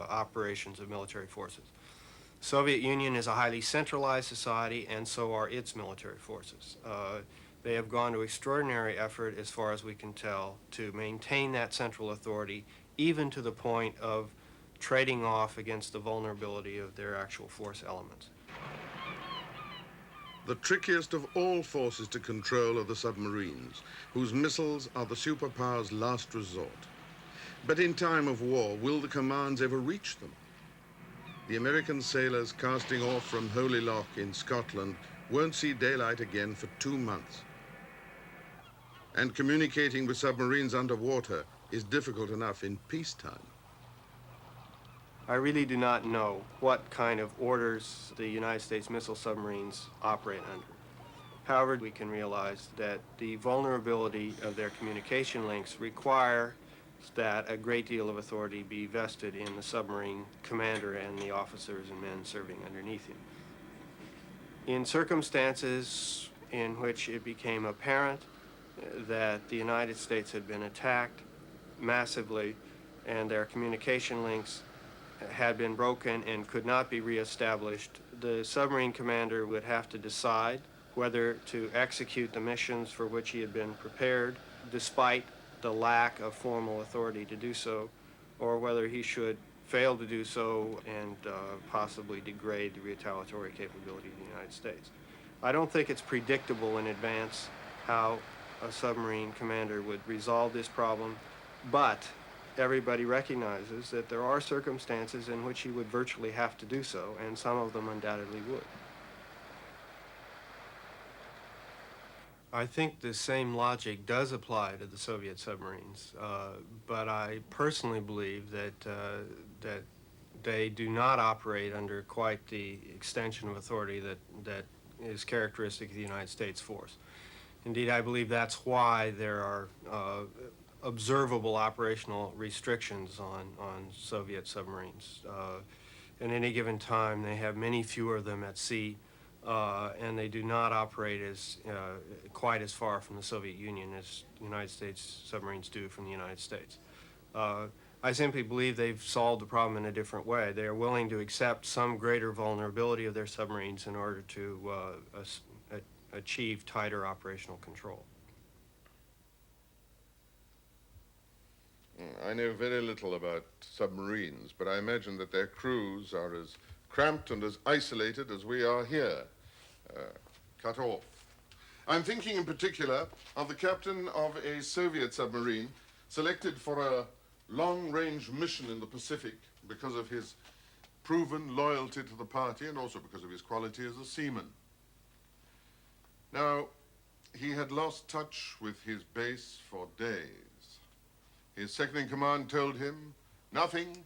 operations of military forces. Soviet Union is a highly centralized society, and so are its military forces. They have gone to extraordinary effort, as far as we can tell, to maintain that central authority, even to the point of trading off against the vulnerability of their actual force elements. The trickiest of all forces to control are the submarines, whose missiles are the superpower's last resort. But in time of war, will the commands ever reach them? The American sailors casting off from Holy Loch in Scotland won't see daylight again for 2 months. And communicating with submarines underwater is difficult enough in peacetime. I really do not know what kind of orders the United States missile submarines operate under. However, we can realize that the vulnerability of their communication links require that a great deal of authority be vested in the submarine commander and the officers and men serving underneath him. In circumstances in which it became apparent that the United States had been attacked massively and their communication links had been broken and could not be reestablished, the submarine commander would have to decide whether to execute the missions for which he had been prepared, despite the lack of formal authority to do so, or whether he should fail to do so and possibly degrade the retaliatory capability of the United States. I don't think it's predictable in advance how a submarine commander would resolve this problem, but everybody recognizes that there are circumstances in which he would virtually have to do so, and some of them undoubtedly would. I think the same logic does apply to the Soviet submarines, but I personally believe that they do not operate under quite the extension of authority that is characteristic of the United States force. Indeed, I believe that's why there are observable operational restrictions on Soviet submarines. At any given time, they have many fewer of them at sea, and they do not operate as quite as far from the Soviet Union as United States submarines do from the United States. I simply believe they've solved the problem in a different way. They are willing to accept some greater vulnerability of their submarines in order to achieve tighter operational control. I know very little about submarines, but I imagine that their crews are as cramped and as isolated as we are here, cut off. I'm thinking in particular of the captain of a Soviet submarine selected for a long-range mission in the Pacific because of his proven loyalty to the party and also because of his quality as a seaman. Now, he had lost touch with his base for days. His second-in-command told him nothing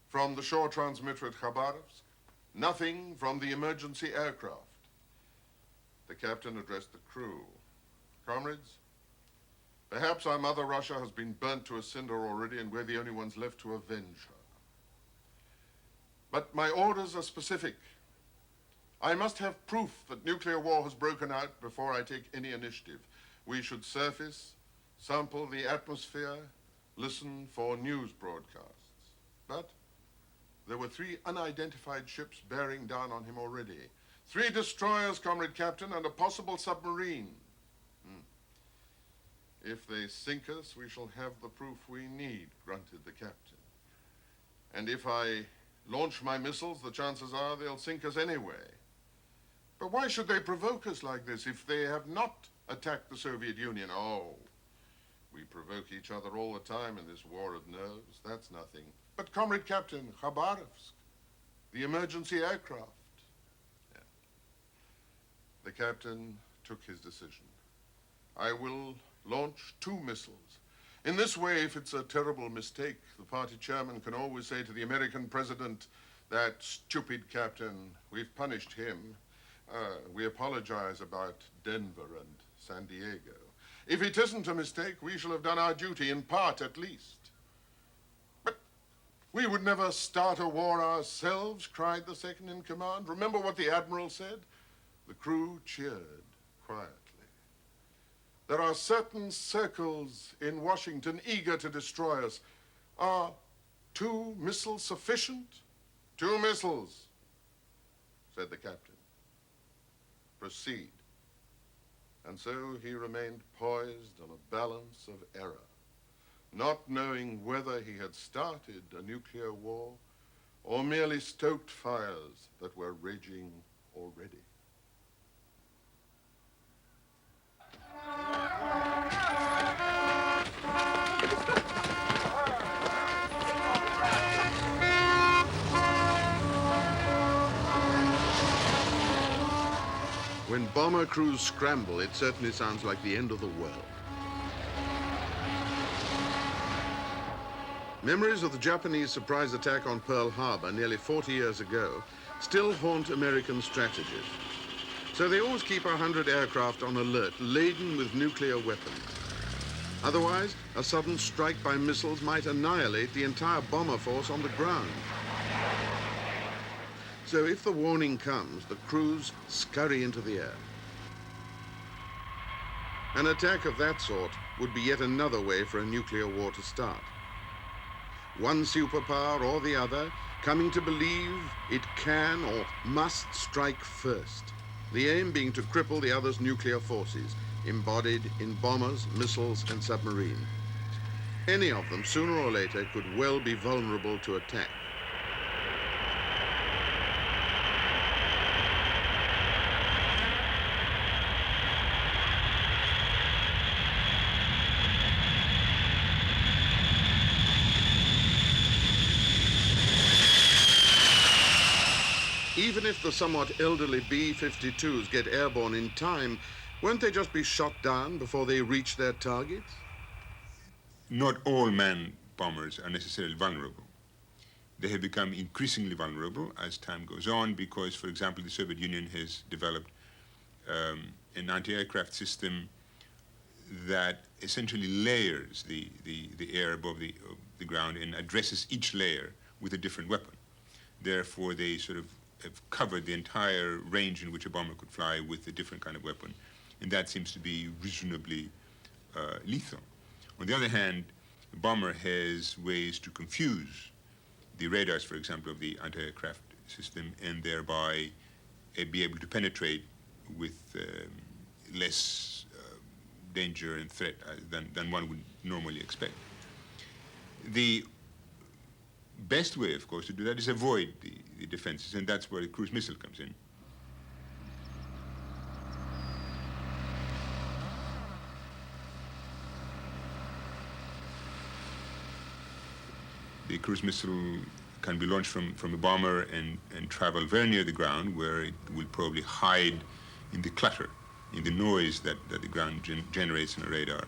from the shore transmitter at Khabarovsk, nothing from the emergency aircraft. The captain addressed the crew. Comrades, perhaps our mother Russia has been burnt to a cinder already and we're the only ones left to avenge her. But my orders are specific. I must have proof that nuclear war has broken out before I take any initiative. We should surface sample the atmosphere, listen for news broadcasts. But there were 3 unidentified ships bearing down on him already. 3 destroyers, Comrade Captain, and a possible submarine. If they sink us, we shall have the proof we need, grunted the captain. And if I launch my missiles, the chances are they'll sink us anyway. But why should they provoke us like this if they have not attacked the Soviet Union? Oh, we provoke each other all the time in this war of nerves. That's nothing. But, Comrade Captain, Khabarovsk, the emergency aircraft. Yeah. The captain took his decision. I will launch 2 missiles. In this way, if it's a terrible mistake, the party chairman can always say to the American president, that stupid captain, we've punished him. We apologize about Denver and San Diego. If it isn't a mistake, we shall have done our duty, in part at least. But we would never start a war ourselves, cried the second in command. Remember what the admiral said? The crew cheered quietly. There are certain circles in Washington eager to destroy us. Are 2 missiles sufficient? 2 missiles, said the captain. Proceed. And so he remained poised on a balance of error, not knowing whether he had started a nuclear war or merely stoked fires that were raging already. When bomber crews scramble, it certainly sounds like the end of the world. Memories of the Japanese surprise attack on Pearl Harbor nearly 40 years ago still haunt American strategies. So they always keep 100 aircraft on alert, laden with nuclear weapons. Otherwise, a sudden strike by missiles might annihilate the entire bomber force on the ground. So if the warning comes, the crews scurry into the air. An attack of that sort would be yet another way for a nuclear war to start. One superpower or the other coming to believe it can or must strike first. The aim being to cripple the other's nuclear forces, embodied in bombers, missiles, and submarines. Any of them, sooner or later, could well be vulnerable to attack. Even if the somewhat elderly B-52s get airborne in time, won't they just be shot down before they reach their targets? Not all manned bombers are necessarily vulnerable. They have become increasingly vulnerable as time goes on because, for example, the Soviet Union has developed an anti-aircraft system that essentially layers the air above the ground and addresses each layer with a different weapon. Therefore, they sort of have covered the entire range in which a bomber could fly with a different kind of weapon, and that seems to be reasonably lethal. On the other hand, the bomber has ways to confuse the radars, for example, of the anti-aircraft system, and thereby be able to penetrate with less danger and threat than one would normally expect. The best way, of course, to do that is avoid the defenses, and that's where the cruise missile comes in. The cruise missile can be launched from a bomber and travel very near the ground, where it will probably hide in the clutter, in the noise that the ground generates in a radar.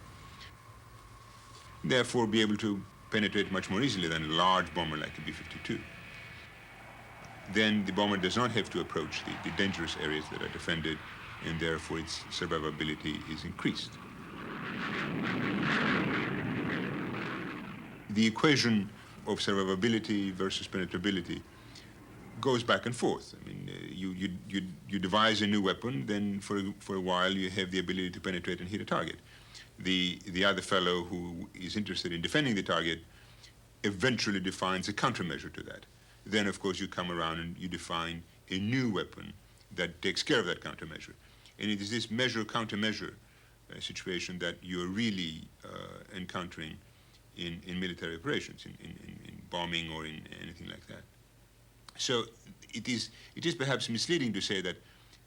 Therefore, be able to penetrate much more easily than a large bomber like a B-52. Then the bomber does not have to approach the dangerous areas that are defended, and therefore its survivability is increased. The equation of survivability versus penetrability goes back and forth. I mean, you devise a new weapon, then for a while you have the ability to penetrate and hit a target. the other fellow who is interested in defending the target eventually defines a countermeasure to that. Then, of course, you come around and you define a new weapon that takes care of that countermeasure. And it is this measure-countermeasure situation that you're really encountering in military operations, in bombing or in anything like that. So it is perhaps misleading to say that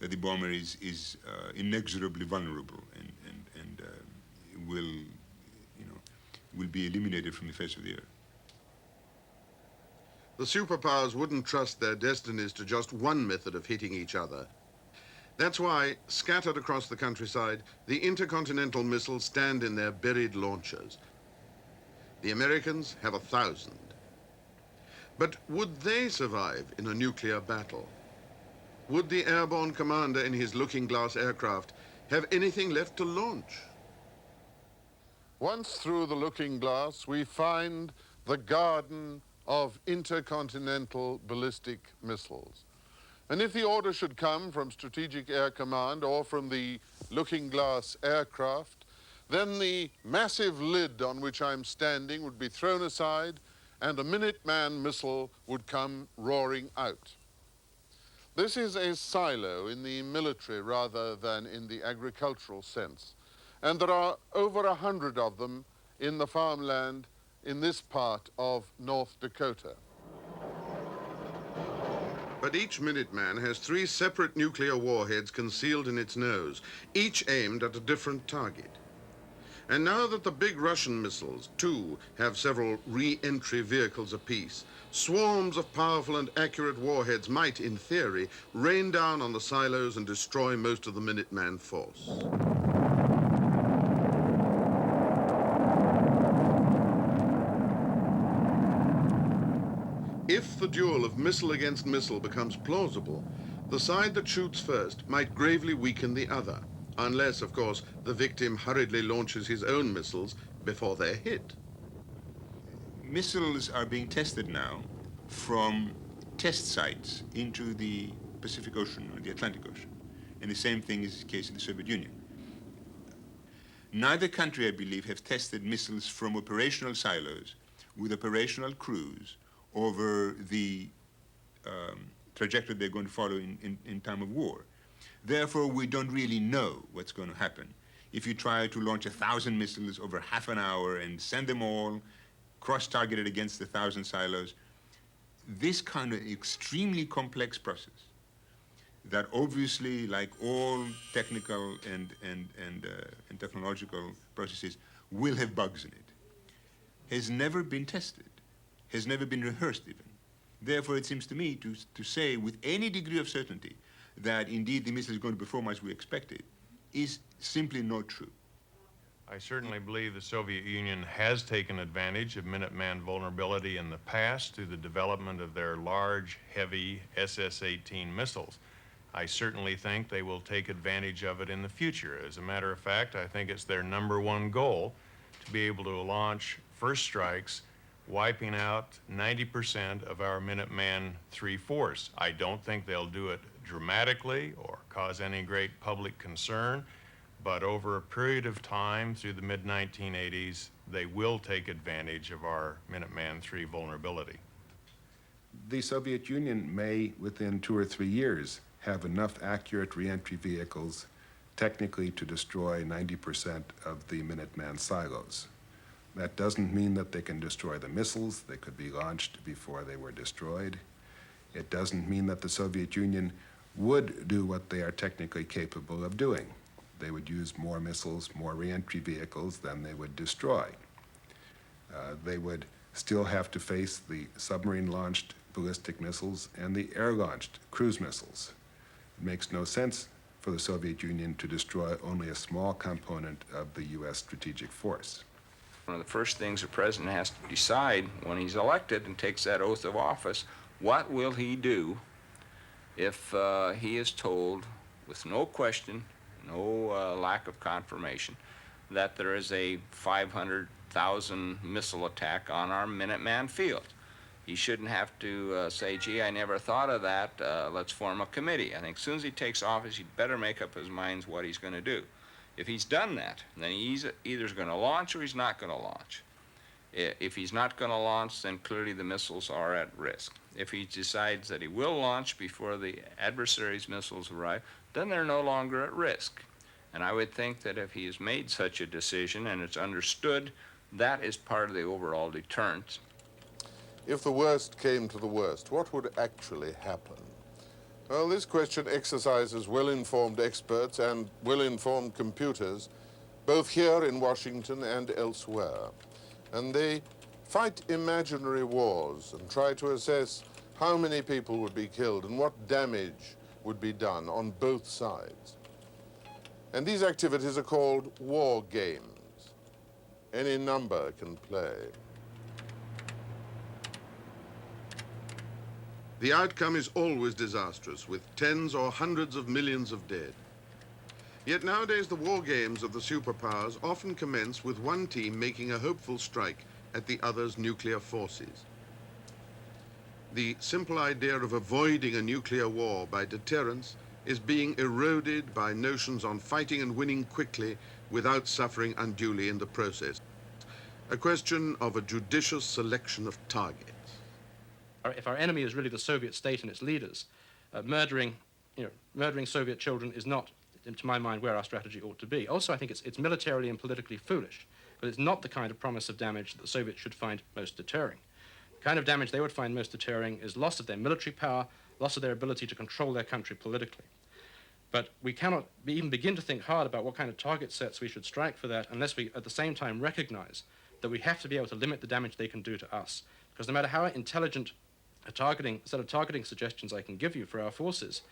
the bomber is inexorably vulnerable and will be eliminated from the face of the earth. The superpowers wouldn't trust their destinies to just one method of hitting each other. That's why, scattered across the countryside, the intercontinental missiles stand in their buried launchers. The Americans have 1,000. But would they survive in a nuclear battle? Would the airborne commander in his looking-glass aircraft have anything left to launch? Once through the looking glass, we find the garden of intercontinental ballistic missiles. And if the order should come from Strategic Air Command or from the looking glass aircraft, then the massive lid on which I'm standing would be thrown aside and a Minuteman missile would come roaring out. This is a silo in the military rather than in the agricultural sense. And there are over 100 of them in the farmland in this part of North Dakota. But each Minuteman has 3 separate nuclear warheads concealed in its nose, each aimed at a different target. And now that the big Russian missiles, too, have several re-entry vehicles apiece, swarms of powerful and accurate warheads might, in theory, rain down on the silos and destroy most of the Minuteman force. If the duel of missile against missile becomes plausible, the side that shoots first might gravely weaken the other, unless, of course, the victim hurriedly launches his own missiles before they're hit. Missiles are being tested now from test sites into the Pacific Ocean or the Atlantic Ocean. And the same thing is the case in the Soviet Union. Neither country, I believe, have tested missiles from operational silos with operational crews over the trajectory they're going to follow in time of war. Therefore, we don't really know what's going to happen. If you try to launch 1,000 missiles over half an hour and send them all cross-targeted against 1,000 silos, this kind of extremely complex process that obviously, like all technical and technological processes, will have bugs in it, has never been tested, has never been rehearsed even. Therefore, it seems to me to say with any degree of certainty that indeed the missile is going to perform as we expected is simply not true. I certainly believe the Soviet Union has taken advantage of Minuteman vulnerability in the past through the development of their large, heavy SS-18 missiles. I certainly think they will take advantage of it in the future. As a matter of fact, I think it's their #1 goal to be able to launch first strikes wiping out 90% of our Minuteman III force. I don't think they'll do it dramatically or cause any great public concern, but over a period of time through the mid-1980s, they will take advantage of our Minuteman III vulnerability. The Soviet Union may, within 2 or 3 years, have enough accurate reentry vehicles technically to destroy 90% of the Minuteman silos. That doesn't mean that they can destroy the missiles. They could be launched before they were destroyed. It doesn't mean that the Soviet Union would do what they are technically capable of doing. They would use more missiles, more reentry vehicles than they would destroy. They would still have to face the submarine-launched ballistic missiles and the air-launched cruise missiles. It makes no sense for the Soviet Union to destroy only a small component of the U.S. strategic force. One of the first things the president has to decide when he's elected and takes that oath of office, what will he do if he is told, with no question, no lack of confirmation, that there is a 500,000 missile attack on our Minuteman field. He shouldn't have to say, gee, I never thought of that, let's form a committee. I think as soon as he takes office, he'd better make up his mind what he's going to do. If he's done that, then he's either going to launch or he's not going to launch. If he's not going to launch, then clearly the missiles are at risk. If he decides that he will launch before the adversary's missiles arrive, then they're no longer at risk. And I would think that if he has made such a decision and it's understood, that is part of the overall deterrence. If the worst came to the worst, what would actually happen? Well, this question exercises well-informed experts and well-informed computers, both here in Washington and elsewhere. And they fight imaginary wars and try to assess how many people would be killed and what damage would be done on both sides. And these activities are called war games. Any number can play. The outcome is always disastrous, with tens or hundreds of millions of dead. Yet nowadays the war games of the superpowers often commence with one team making a hopeful strike at the other's nuclear forces. The simple idea of avoiding a nuclear war by deterrence is being eroded by notions on fighting and winning quickly without suffering unduly in the process. A question of a judicious selection of targets. If our enemy is really the Soviet state and its leaders, murdering Soviet children is not, to my mind, where our strategy ought to be. Also, I think it's militarily and politically foolish, but it's not the kind of promise of damage that the Soviets should find most deterring. The kind of damage they would find most deterring is loss of their military power, loss of their ability to control their country politically. But we cannot even begin to think hard about what kind of target sets we should strike for that unless we, at the same time, recognize that we have to be able to limit the damage they can do to us. Because no matter how intelligent a set of targeting suggestions I can give you for our forces,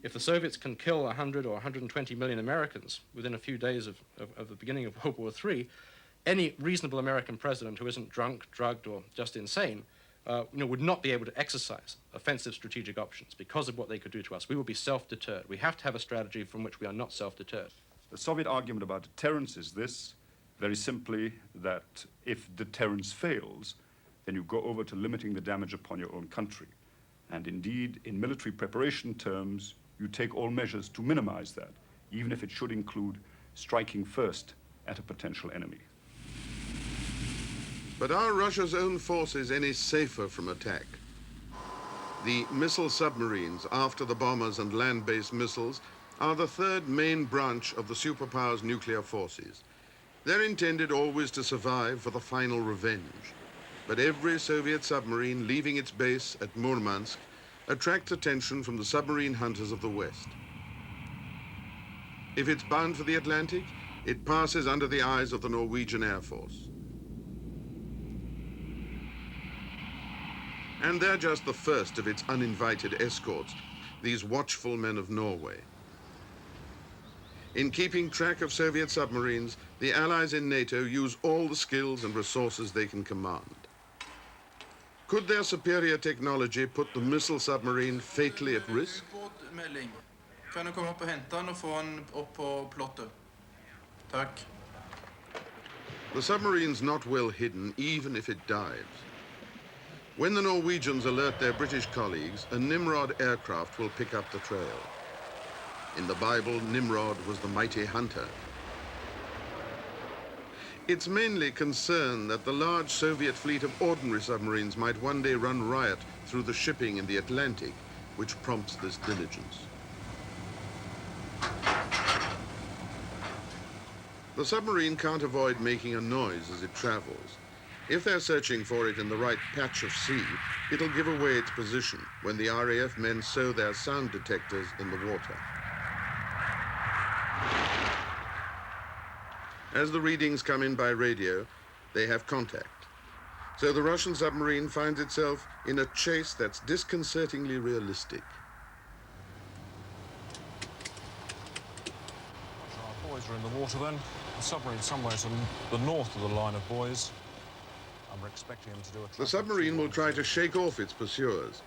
if the Soviets can kill 100 or 120 million Americans within a few days of the beginning of World War III, any reasonable American president who isn't drunk, drugged, or just insane would not be able to exercise offensive strategic options because of what they could do to us. We will be self-deterred. We have to have a strategy from which we are not self-deterred. The Soviet argument about deterrence is this, very simply, that if deterrence fails, then you go over to limiting the damage upon your own country. And indeed, in military preparation terms, you take all measures to minimize that, even if it should include striking first at a potential enemy. But are Russia's own forces any safer from attack? The missile submarines, after the bombers and land-based missiles, are the third main branch of the superpower's nuclear forces. They're intended always to survive for the final revenge. But every Soviet submarine leaving its base at Murmansk attracts attention from the submarine hunters of the West. If it's bound for the Atlantic, it passes under the eyes of the Norwegian Air Force. And they're just the first of its uninvited escorts, these watchful men of Norway. In keeping track of Soviet submarines, the Allies in NATO use all the skills and resources they can command. Could their superior technology put the missile submarine fatally at risk? Kan du komma upp och hämta den och få den upp på plottet? Tack. The submarine's not well hidden, even if it dives. When the Norwegians alert their British colleagues, a Nimrod aircraft will pick up the trail. In the Bible, Nimrod was the mighty hunter. It's mainly concern that the large Soviet fleet of ordinary submarines might one day run riot through the shipping in the Atlantic, which prompts this diligence. The submarine can't avoid making a noise as it travels. If they're searching for it in the right patch of sea, it'll give away its position when the RAF men sow their sound detectors in the water. As the readings come in by radio, they have contact. So the Russian submarine finds itself in a chase that's disconcertingly realistic. Our buoys are in the water then. The submarine somewhere to the north of the line of buoys. I'm expecting them to do a... The submarine will try to shake off its pursuers,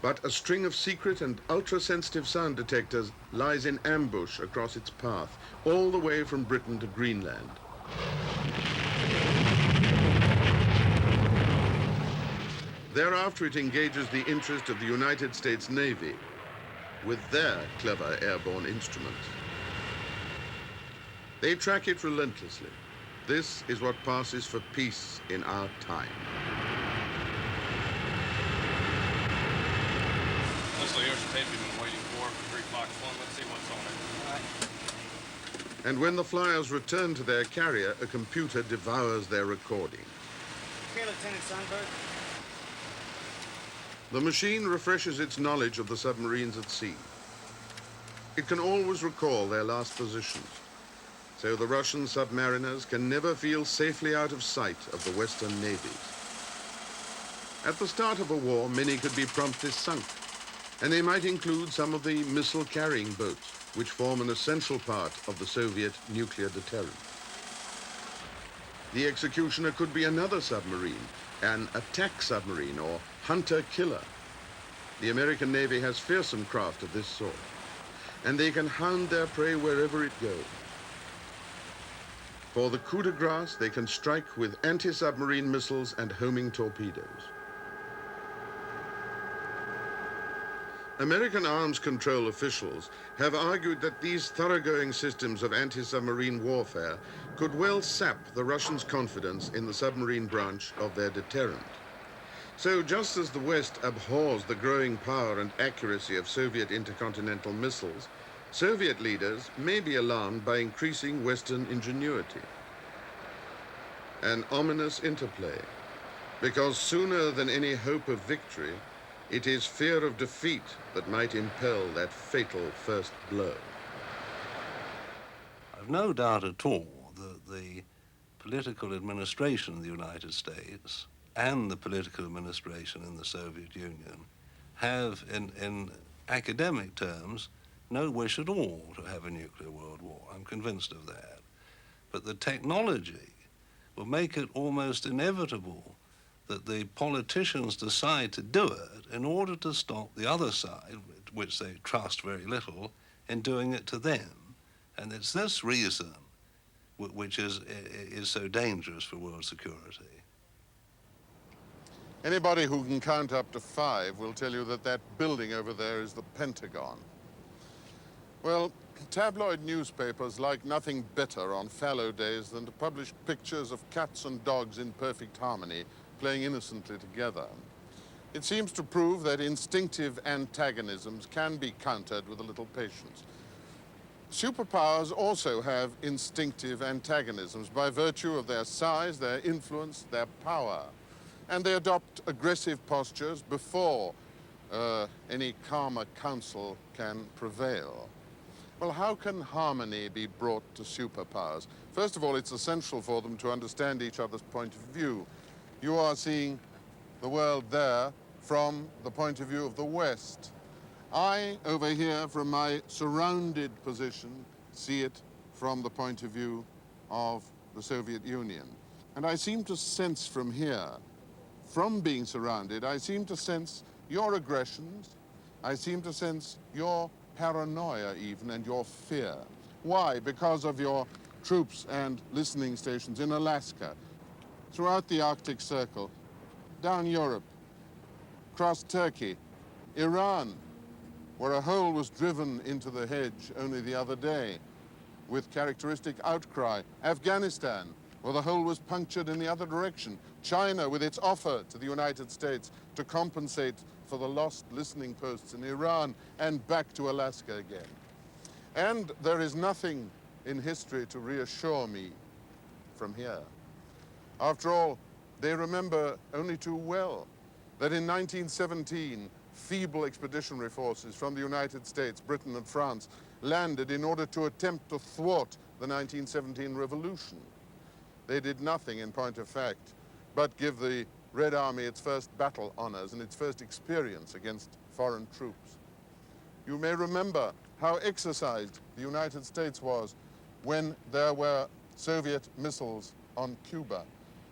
but a string of secret and ultra-sensitive sound detectors lies in ambush across its path, all the way from Britain to Greenland. Thereafter, it engages the interest of the United States Navy with their clever airborne instruments. They track it relentlessly. This is what passes for peace in our time. That's the ocean tape you've been waiting for 3 o'clock one. Let's see what's on it. All right. And when the flyers return to their carrier, a computer devours their recording. Okay, Lieutenant Sandberg. The machine refreshes its knowledge of the submarines at sea. It can always recall their last positions, so the Russian submariners can never feel safely out of sight of the Western navies. At the start of a war, many could be promptly sunk, and they might include some of the missile-carrying boats, which form an essential part of the Soviet nuclear deterrent. The executioner could be another submarine, an attack submarine or hunter-killer. The American Navy has fearsome craft of this sort, and they can hound their prey wherever it goes. For the coup de grace, they can strike with anti-submarine missiles and homing torpedoes. American arms control officials have argued that these thoroughgoing systems of anti-submarine warfare could well sap the Russians' confidence in the submarine branch of their deterrent. So just as the West abhors the growing power and accuracy of Soviet intercontinental missiles, Soviet leaders may be alarmed by increasing Western ingenuity. An ominous interplay, because sooner than any hope of victory, it is fear of defeat that might impel that fatal first blow. I've no doubt at all that the political administration in the United States and the political administration in the Soviet Union have, in academic terms, no wish at all to have a nuclear world war. I'm convinced of that. But the technology will make it almost inevitable that the politicians decide to do it in order to stop the other side, which they trust very little, in doing it to them. And it's this reason which is so dangerous for world security. Anybody who can count up to 5 will tell you that that building over there is the Pentagon. Well, tabloid newspapers like nothing better on fallow days than to publish pictures of cats and dogs in perfect harmony, playing innocently together. It seems to prove that instinctive antagonisms can be countered with a little patience. Superpowers also have instinctive antagonisms by virtue of their size, their influence, their power. And they adopt aggressive postures before any calmer counsel can prevail. Well, how can harmony be brought to superpowers? First of all, it's essential for them to understand each other's point of view. You are seeing the world there from the point of view of the West. I, over here, from my surrounded position, see it from the point of view of the Soviet Union. And I seem to sense from here, from being surrounded, I seem to sense your aggressions, I seem to sense your paranoia even, and your fear. Why? Because of your troops and listening stations in Alaska, throughout the Arctic Circle, down Europe, across Turkey, Iran, where a hole was driven into the hedge only the other day with characteristic outcry, Afghanistan, where the hole was punctured in the other direction, China with its offer to the United States to compensate for the lost listening posts in Iran, and back to Alaska again. And there is nothing in history to reassure me from here. After all, they remember only too well that in 1917, feeble expeditionary forces from the United States, Britain, and France landed in order to attempt to thwart the 1917 revolution. They did nothing, in point of fact, but give the Red Army its first battle honors and its first experience against foreign troops. You may remember how exercised the United States was when there were Soviet missiles on Cuba.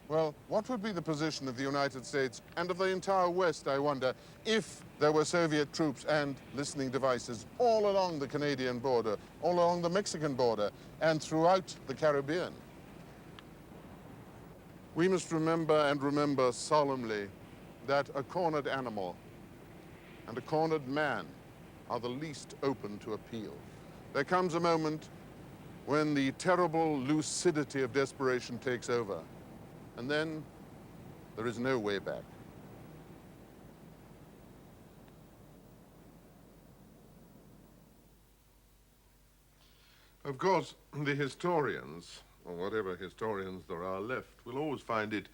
Well, what would be the position of the United States and of the entire West, I wonder, if there were Soviet troops and listening devices all along the Canadian border, all along the Mexican border, and throughout the Caribbean? We must remember, and remember solemnly, that a cornered animal and a cornered man are the least open to appeal. There comes a moment when the terrible lucidity of desperation takes over. And then there is no way back. Of course, the historians, or whatever historians there are left, will always find it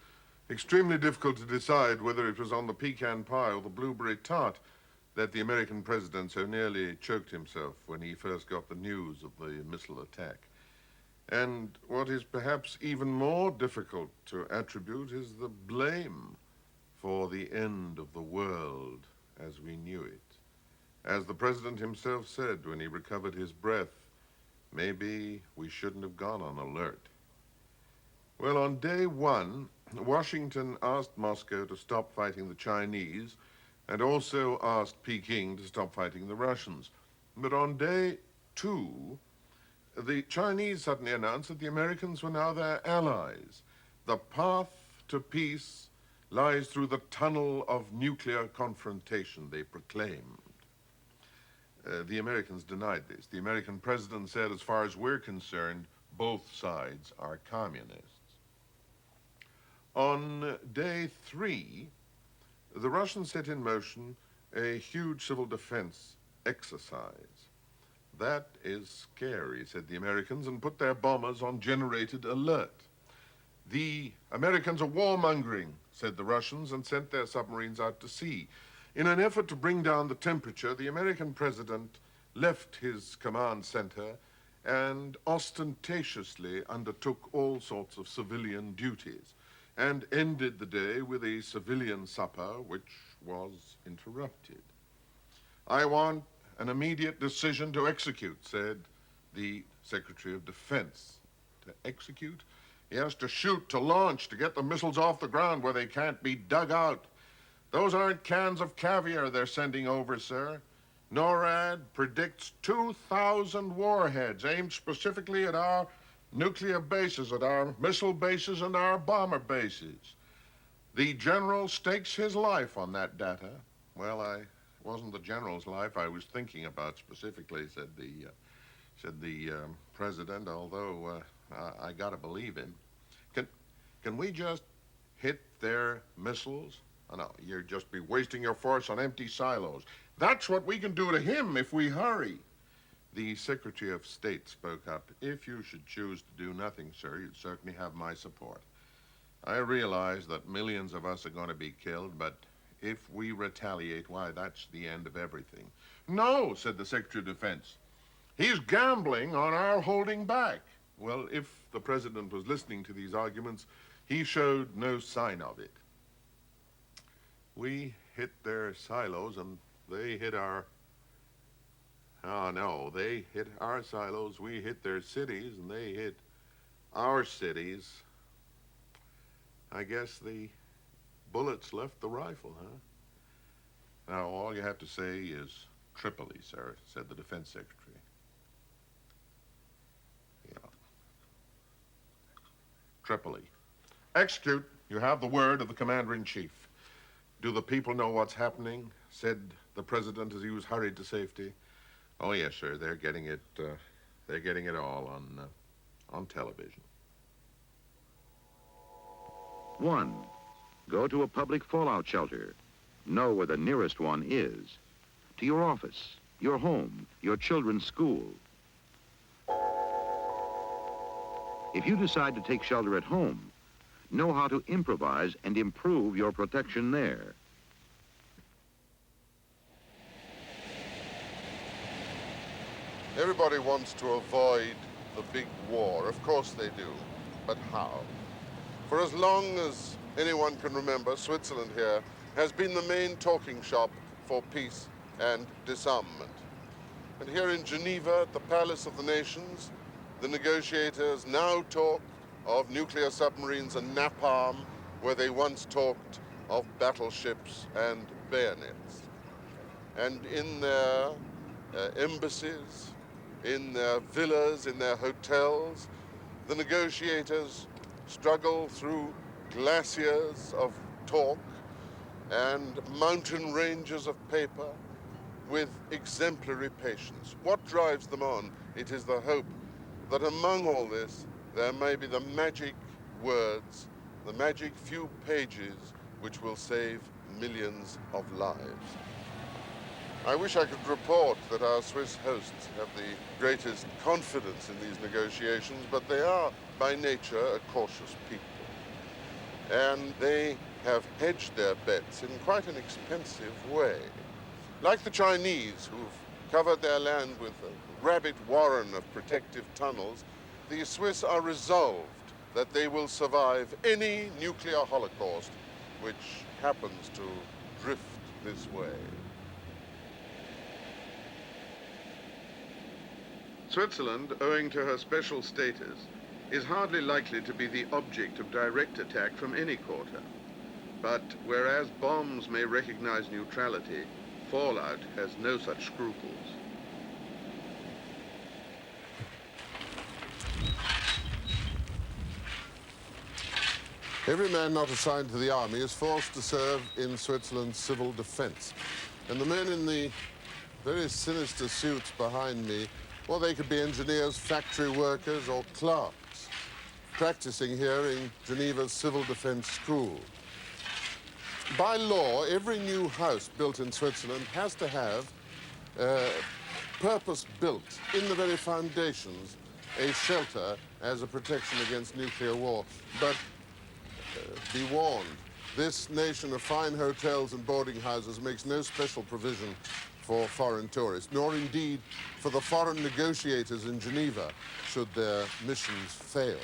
extremely difficult to decide whether it was on the pecan pie or the blueberry tart that the American president so nearly choked himself when he first got the news of the missile attack. And what is perhaps even more difficult to attribute is the blame for the end of the world as we knew it. As the president himself said when he recovered his breath, maybe we shouldn't have gone on alert. Well, on day one, Washington asked Moscow to stop fighting the Chinese and also asked Peking to stop fighting the Russians. But on day two, the Chinese suddenly announced that the Americans were now their allies. The path to peace lies through the tunnel of nuclear confrontation, they proclaimed. The Americans denied this. The American president said, as far as we're concerned, both sides are communists. On day three, the Russians set in motion a huge civil defense exercise. That is scary, said the Americans, and put their bombers on generated alert. The Americans are warmongering, said the Russians, and sent their submarines out to sea. In an effort to bring down the temperature, the American president left his command center and ostentatiously undertook all sorts of civilian duties and ended the day with a civilian supper, which was interrupted. I want an immediate decision to execute, said the Secretary of Defense. To execute? Yes, to shoot, to launch, to get the missiles off the ground where they can't be dug out. Those aren't cans of caviar they're sending over, sir. NORAD predicts 2,000 warheads aimed specifically at our nuclear bases, at our missile bases and our bomber bases. The general stakes his life on that data. Well, it wasn't the general's life I was thinking about specifically, said the president, although I gotta believe him. Can we just hit their missiles? Oh, no, you'd just be wasting your force on empty silos. That's what we can do to him if we hurry. The Secretary of State spoke up. If you should choose to do nothing, sir, you'd certainly have my support. I realize that millions of us are going to be killed, but if we retaliate, why, that's the end of everything. No, said the Secretary of Defense. He's gambling on our holding back. Well, if the president was listening to these arguments, he showed no sign of it. We hit their silos and they hit our... Oh, no, they hit our silos, we hit their cities, and they hit our cities. I guess the bullets left the rifle, huh? Now, all you have to say is Tripoli, sir, said the Defense Secretary. Yeah. Tripoli. Execute. You have the word of the Commander-in-Chief. Do the people know what's happening? Said the president as he was hurried to safety. Oh, yes, sir. They're getting it all on television. 1. Go to a public fallout shelter. Know where the nearest one is. To your office, your home, your children's school. If you decide to take shelter at home, know how to improvise and improve your protection there. Everybody wants to avoid the big war. Of course they do. But how? For as long as anyone can remember, Switzerland here has been the main talking shop for peace and disarmament. And here in Geneva, at the Palace of the Nations, the negotiators now talk of nuclear submarines and napalm, where they once talked of battleships and bayonets. And in their embassies, in their villas, in their hotels, the negotiators struggle through glaciers of talk and mountain ranges of paper with exemplary patience. What drives them on? It is the hope that among all this, there may be the magic words, the magic few pages which will save millions of lives. I wish I could report that our Swiss hosts have the greatest confidence in these negotiations, but they are, by nature, a cautious people. And they have hedged their bets in quite an expensive way. Like the Chinese, who've covered their land with a rabbit warren of protective tunnels, the Swiss are resolved that they will survive any nuclear holocaust which happens to drift this way. Switzerland, owing to her special status, is hardly likely to be the object of direct attack from any quarter. But whereas bombs may recognize neutrality, fallout has no such scruples. Every man not assigned to the army is forced to serve in Switzerland's civil defense. And the men in the very sinister suits behind me, well, they could be engineers, factory workers, or clerks, practicing here in Geneva's Civil Defense School. By law, every new house built in Switzerland has to have purpose-built, in the very foundations, a shelter as a protection against nuclear war. But be warned, this nation of fine hotels and boarding houses makes no special provision for foreign tourists, nor indeed for the foreign negotiators in Geneva, should their missions fail.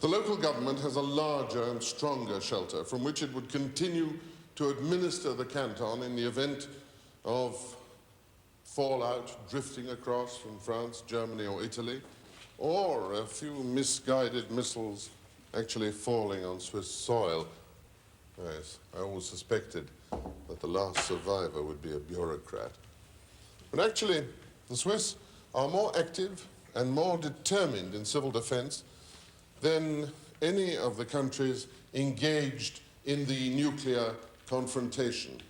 The local government has a larger and stronger shelter from which it would continue to administer the canton in the event of fallout drifting across from France, Germany, or Italy, or a few misguided missiles actually falling on Swiss soil. Yes, I always suspected that the last survivor would be a bureaucrat. But actually, the Swiss are more active and more determined in civil defense than any of the countries engaged in the nuclear confrontation,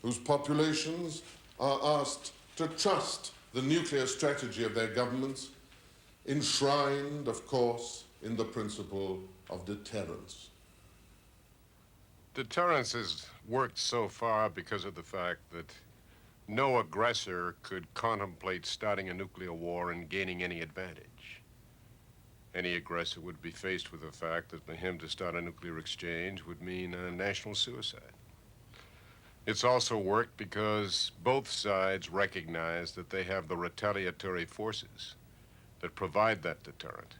whose populations are asked to trust the nuclear strategy of their governments, enshrined, of course, in the principle of deterrence. Deterrence has worked so far because of the fact that no aggressor could contemplate starting a nuclear war and gaining any advantage. Any aggressor would be faced with the fact that for him to start a nuclear exchange would mean national suicide. It's also worked because both sides recognize that they have the retaliatory forces that provide that deterrent,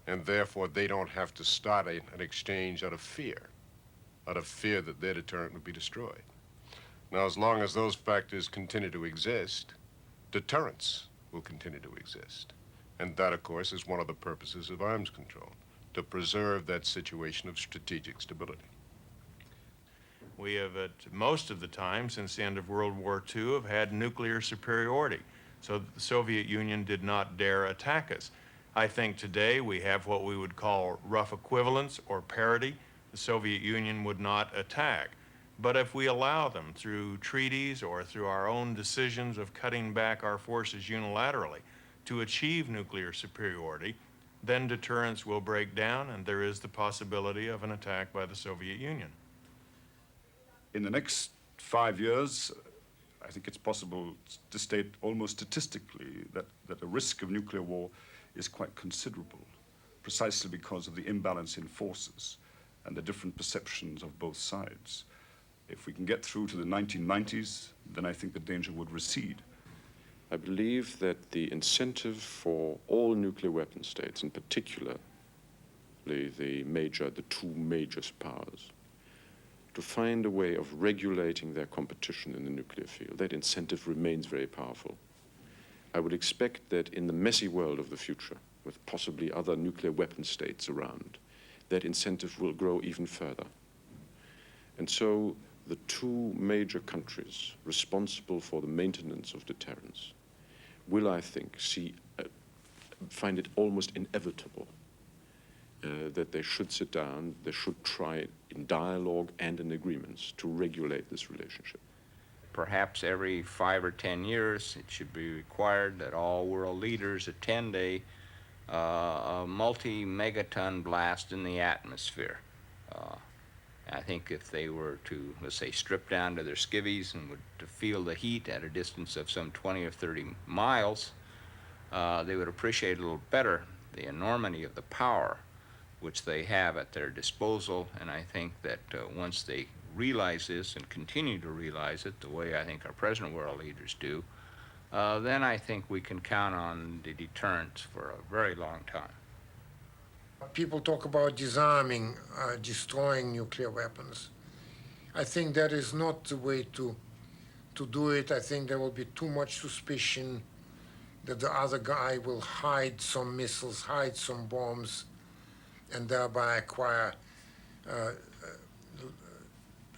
and therefore they don't have to start an exchange out of fear that their deterrent would be destroyed. Now, as long as those factors continue to exist, deterrence will continue to exist. And that, of course, is one of the purposes of arms control, to preserve that situation of strategic stability. We have, at most of the time since the end of World War II, have had nuclear superiority, so that the Soviet Union did not dare attack us. I think today we have what we would call rough equivalence or parity. The Soviet Union would not attack. But if we allow them through treaties or through our own decisions of cutting back our forces unilaterally to achieve nuclear superiority, then deterrence will break down and there is the possibility of an attack by the Soviet Union. In the next 5 years, I think it's possible to state almost statistically that the risk of nuclear war is quite considerable, precisely because of the imbalance in forces and the different perceptions of both sides. If we can get through to the 1990s, then I think the danger would recede. I believe that the incentive for all nuclear weapon states, in particular the two major powers, to find a way of regulating their competition in the nuclear field, that incentive remains very powerful. I would expect that in the messy world of the future, with possibly other nuclear weapon states around, that incentive will grow even further. And so the two major countries responsible for the maintenance of deterrence will, I think, find it almost inevitable that they should sit down, they should try in dialogue and in agreements to regulate this relationship. Perhaps every 5 or 10 years it should be required that all world leaders attend a multi-megaton blast in the atmosphere. I think if they were to, let's say, strip down to their skivvies and would to feel the heat at a distance of some 20 or 30 miles, they would appreciate a little better the enormity of the power which they have at their disposal. And I think that once they realize this and continue to realize it the way I think our present world leaders do, then I think we can count on the deterrence for a very long time. People talk about disarming, destroying nuclear weapons. I think that is not the way to do it. I think there will be too much suspicion that the other guy will hide some missiles, hide some bombs, and thereby acquire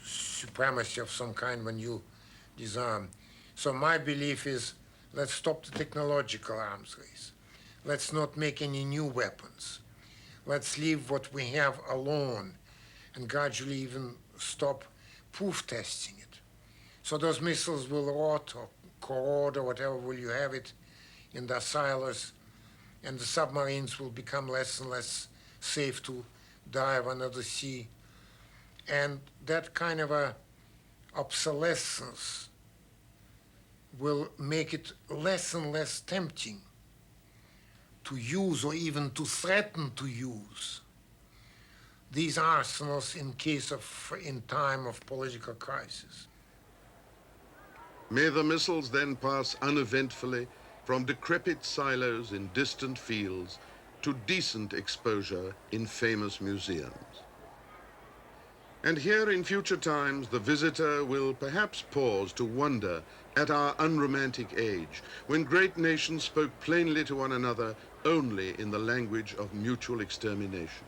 supremacy of some kind when you disarm. So my belief is, let's stop the technological arms race. Let's not make any new weapons. Let's leave what we have alone and gradually even stop proof testing it. So those missiles will rot or corrode or whatever will you have it in their silos, and the submarines will become less and less safe to dive under the sea. And that kind of a obsolescence will make it less and less tempting to use or even to threaten to use these arsenals in time of political crisis. May the missiles then pass uneventfully from decrepit silos in distant fields to decent exposure in famous museums. And here in future times, the visitor will perhaps pause to wonder at our unromantic age, when great nations spoke plainly to one another only in the language of mutual extermination.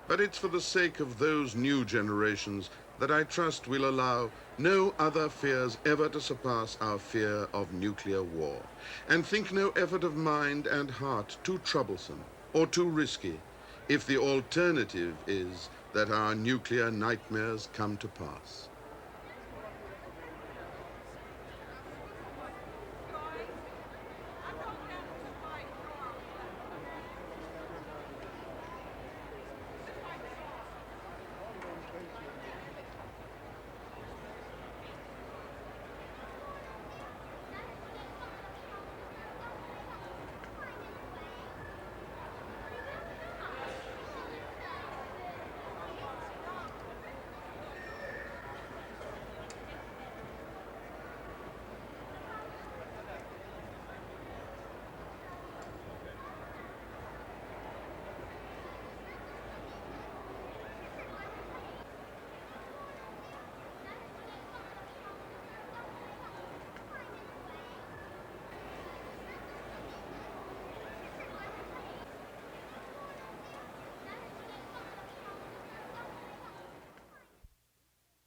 But it's for the sake of those new generations that I trust we'll allow no other fears ever to surpass our fear of nuclear war, and think no effort of mind and heart too troublesome or too risky if the alternative is that our nuclear nightmares come to pass.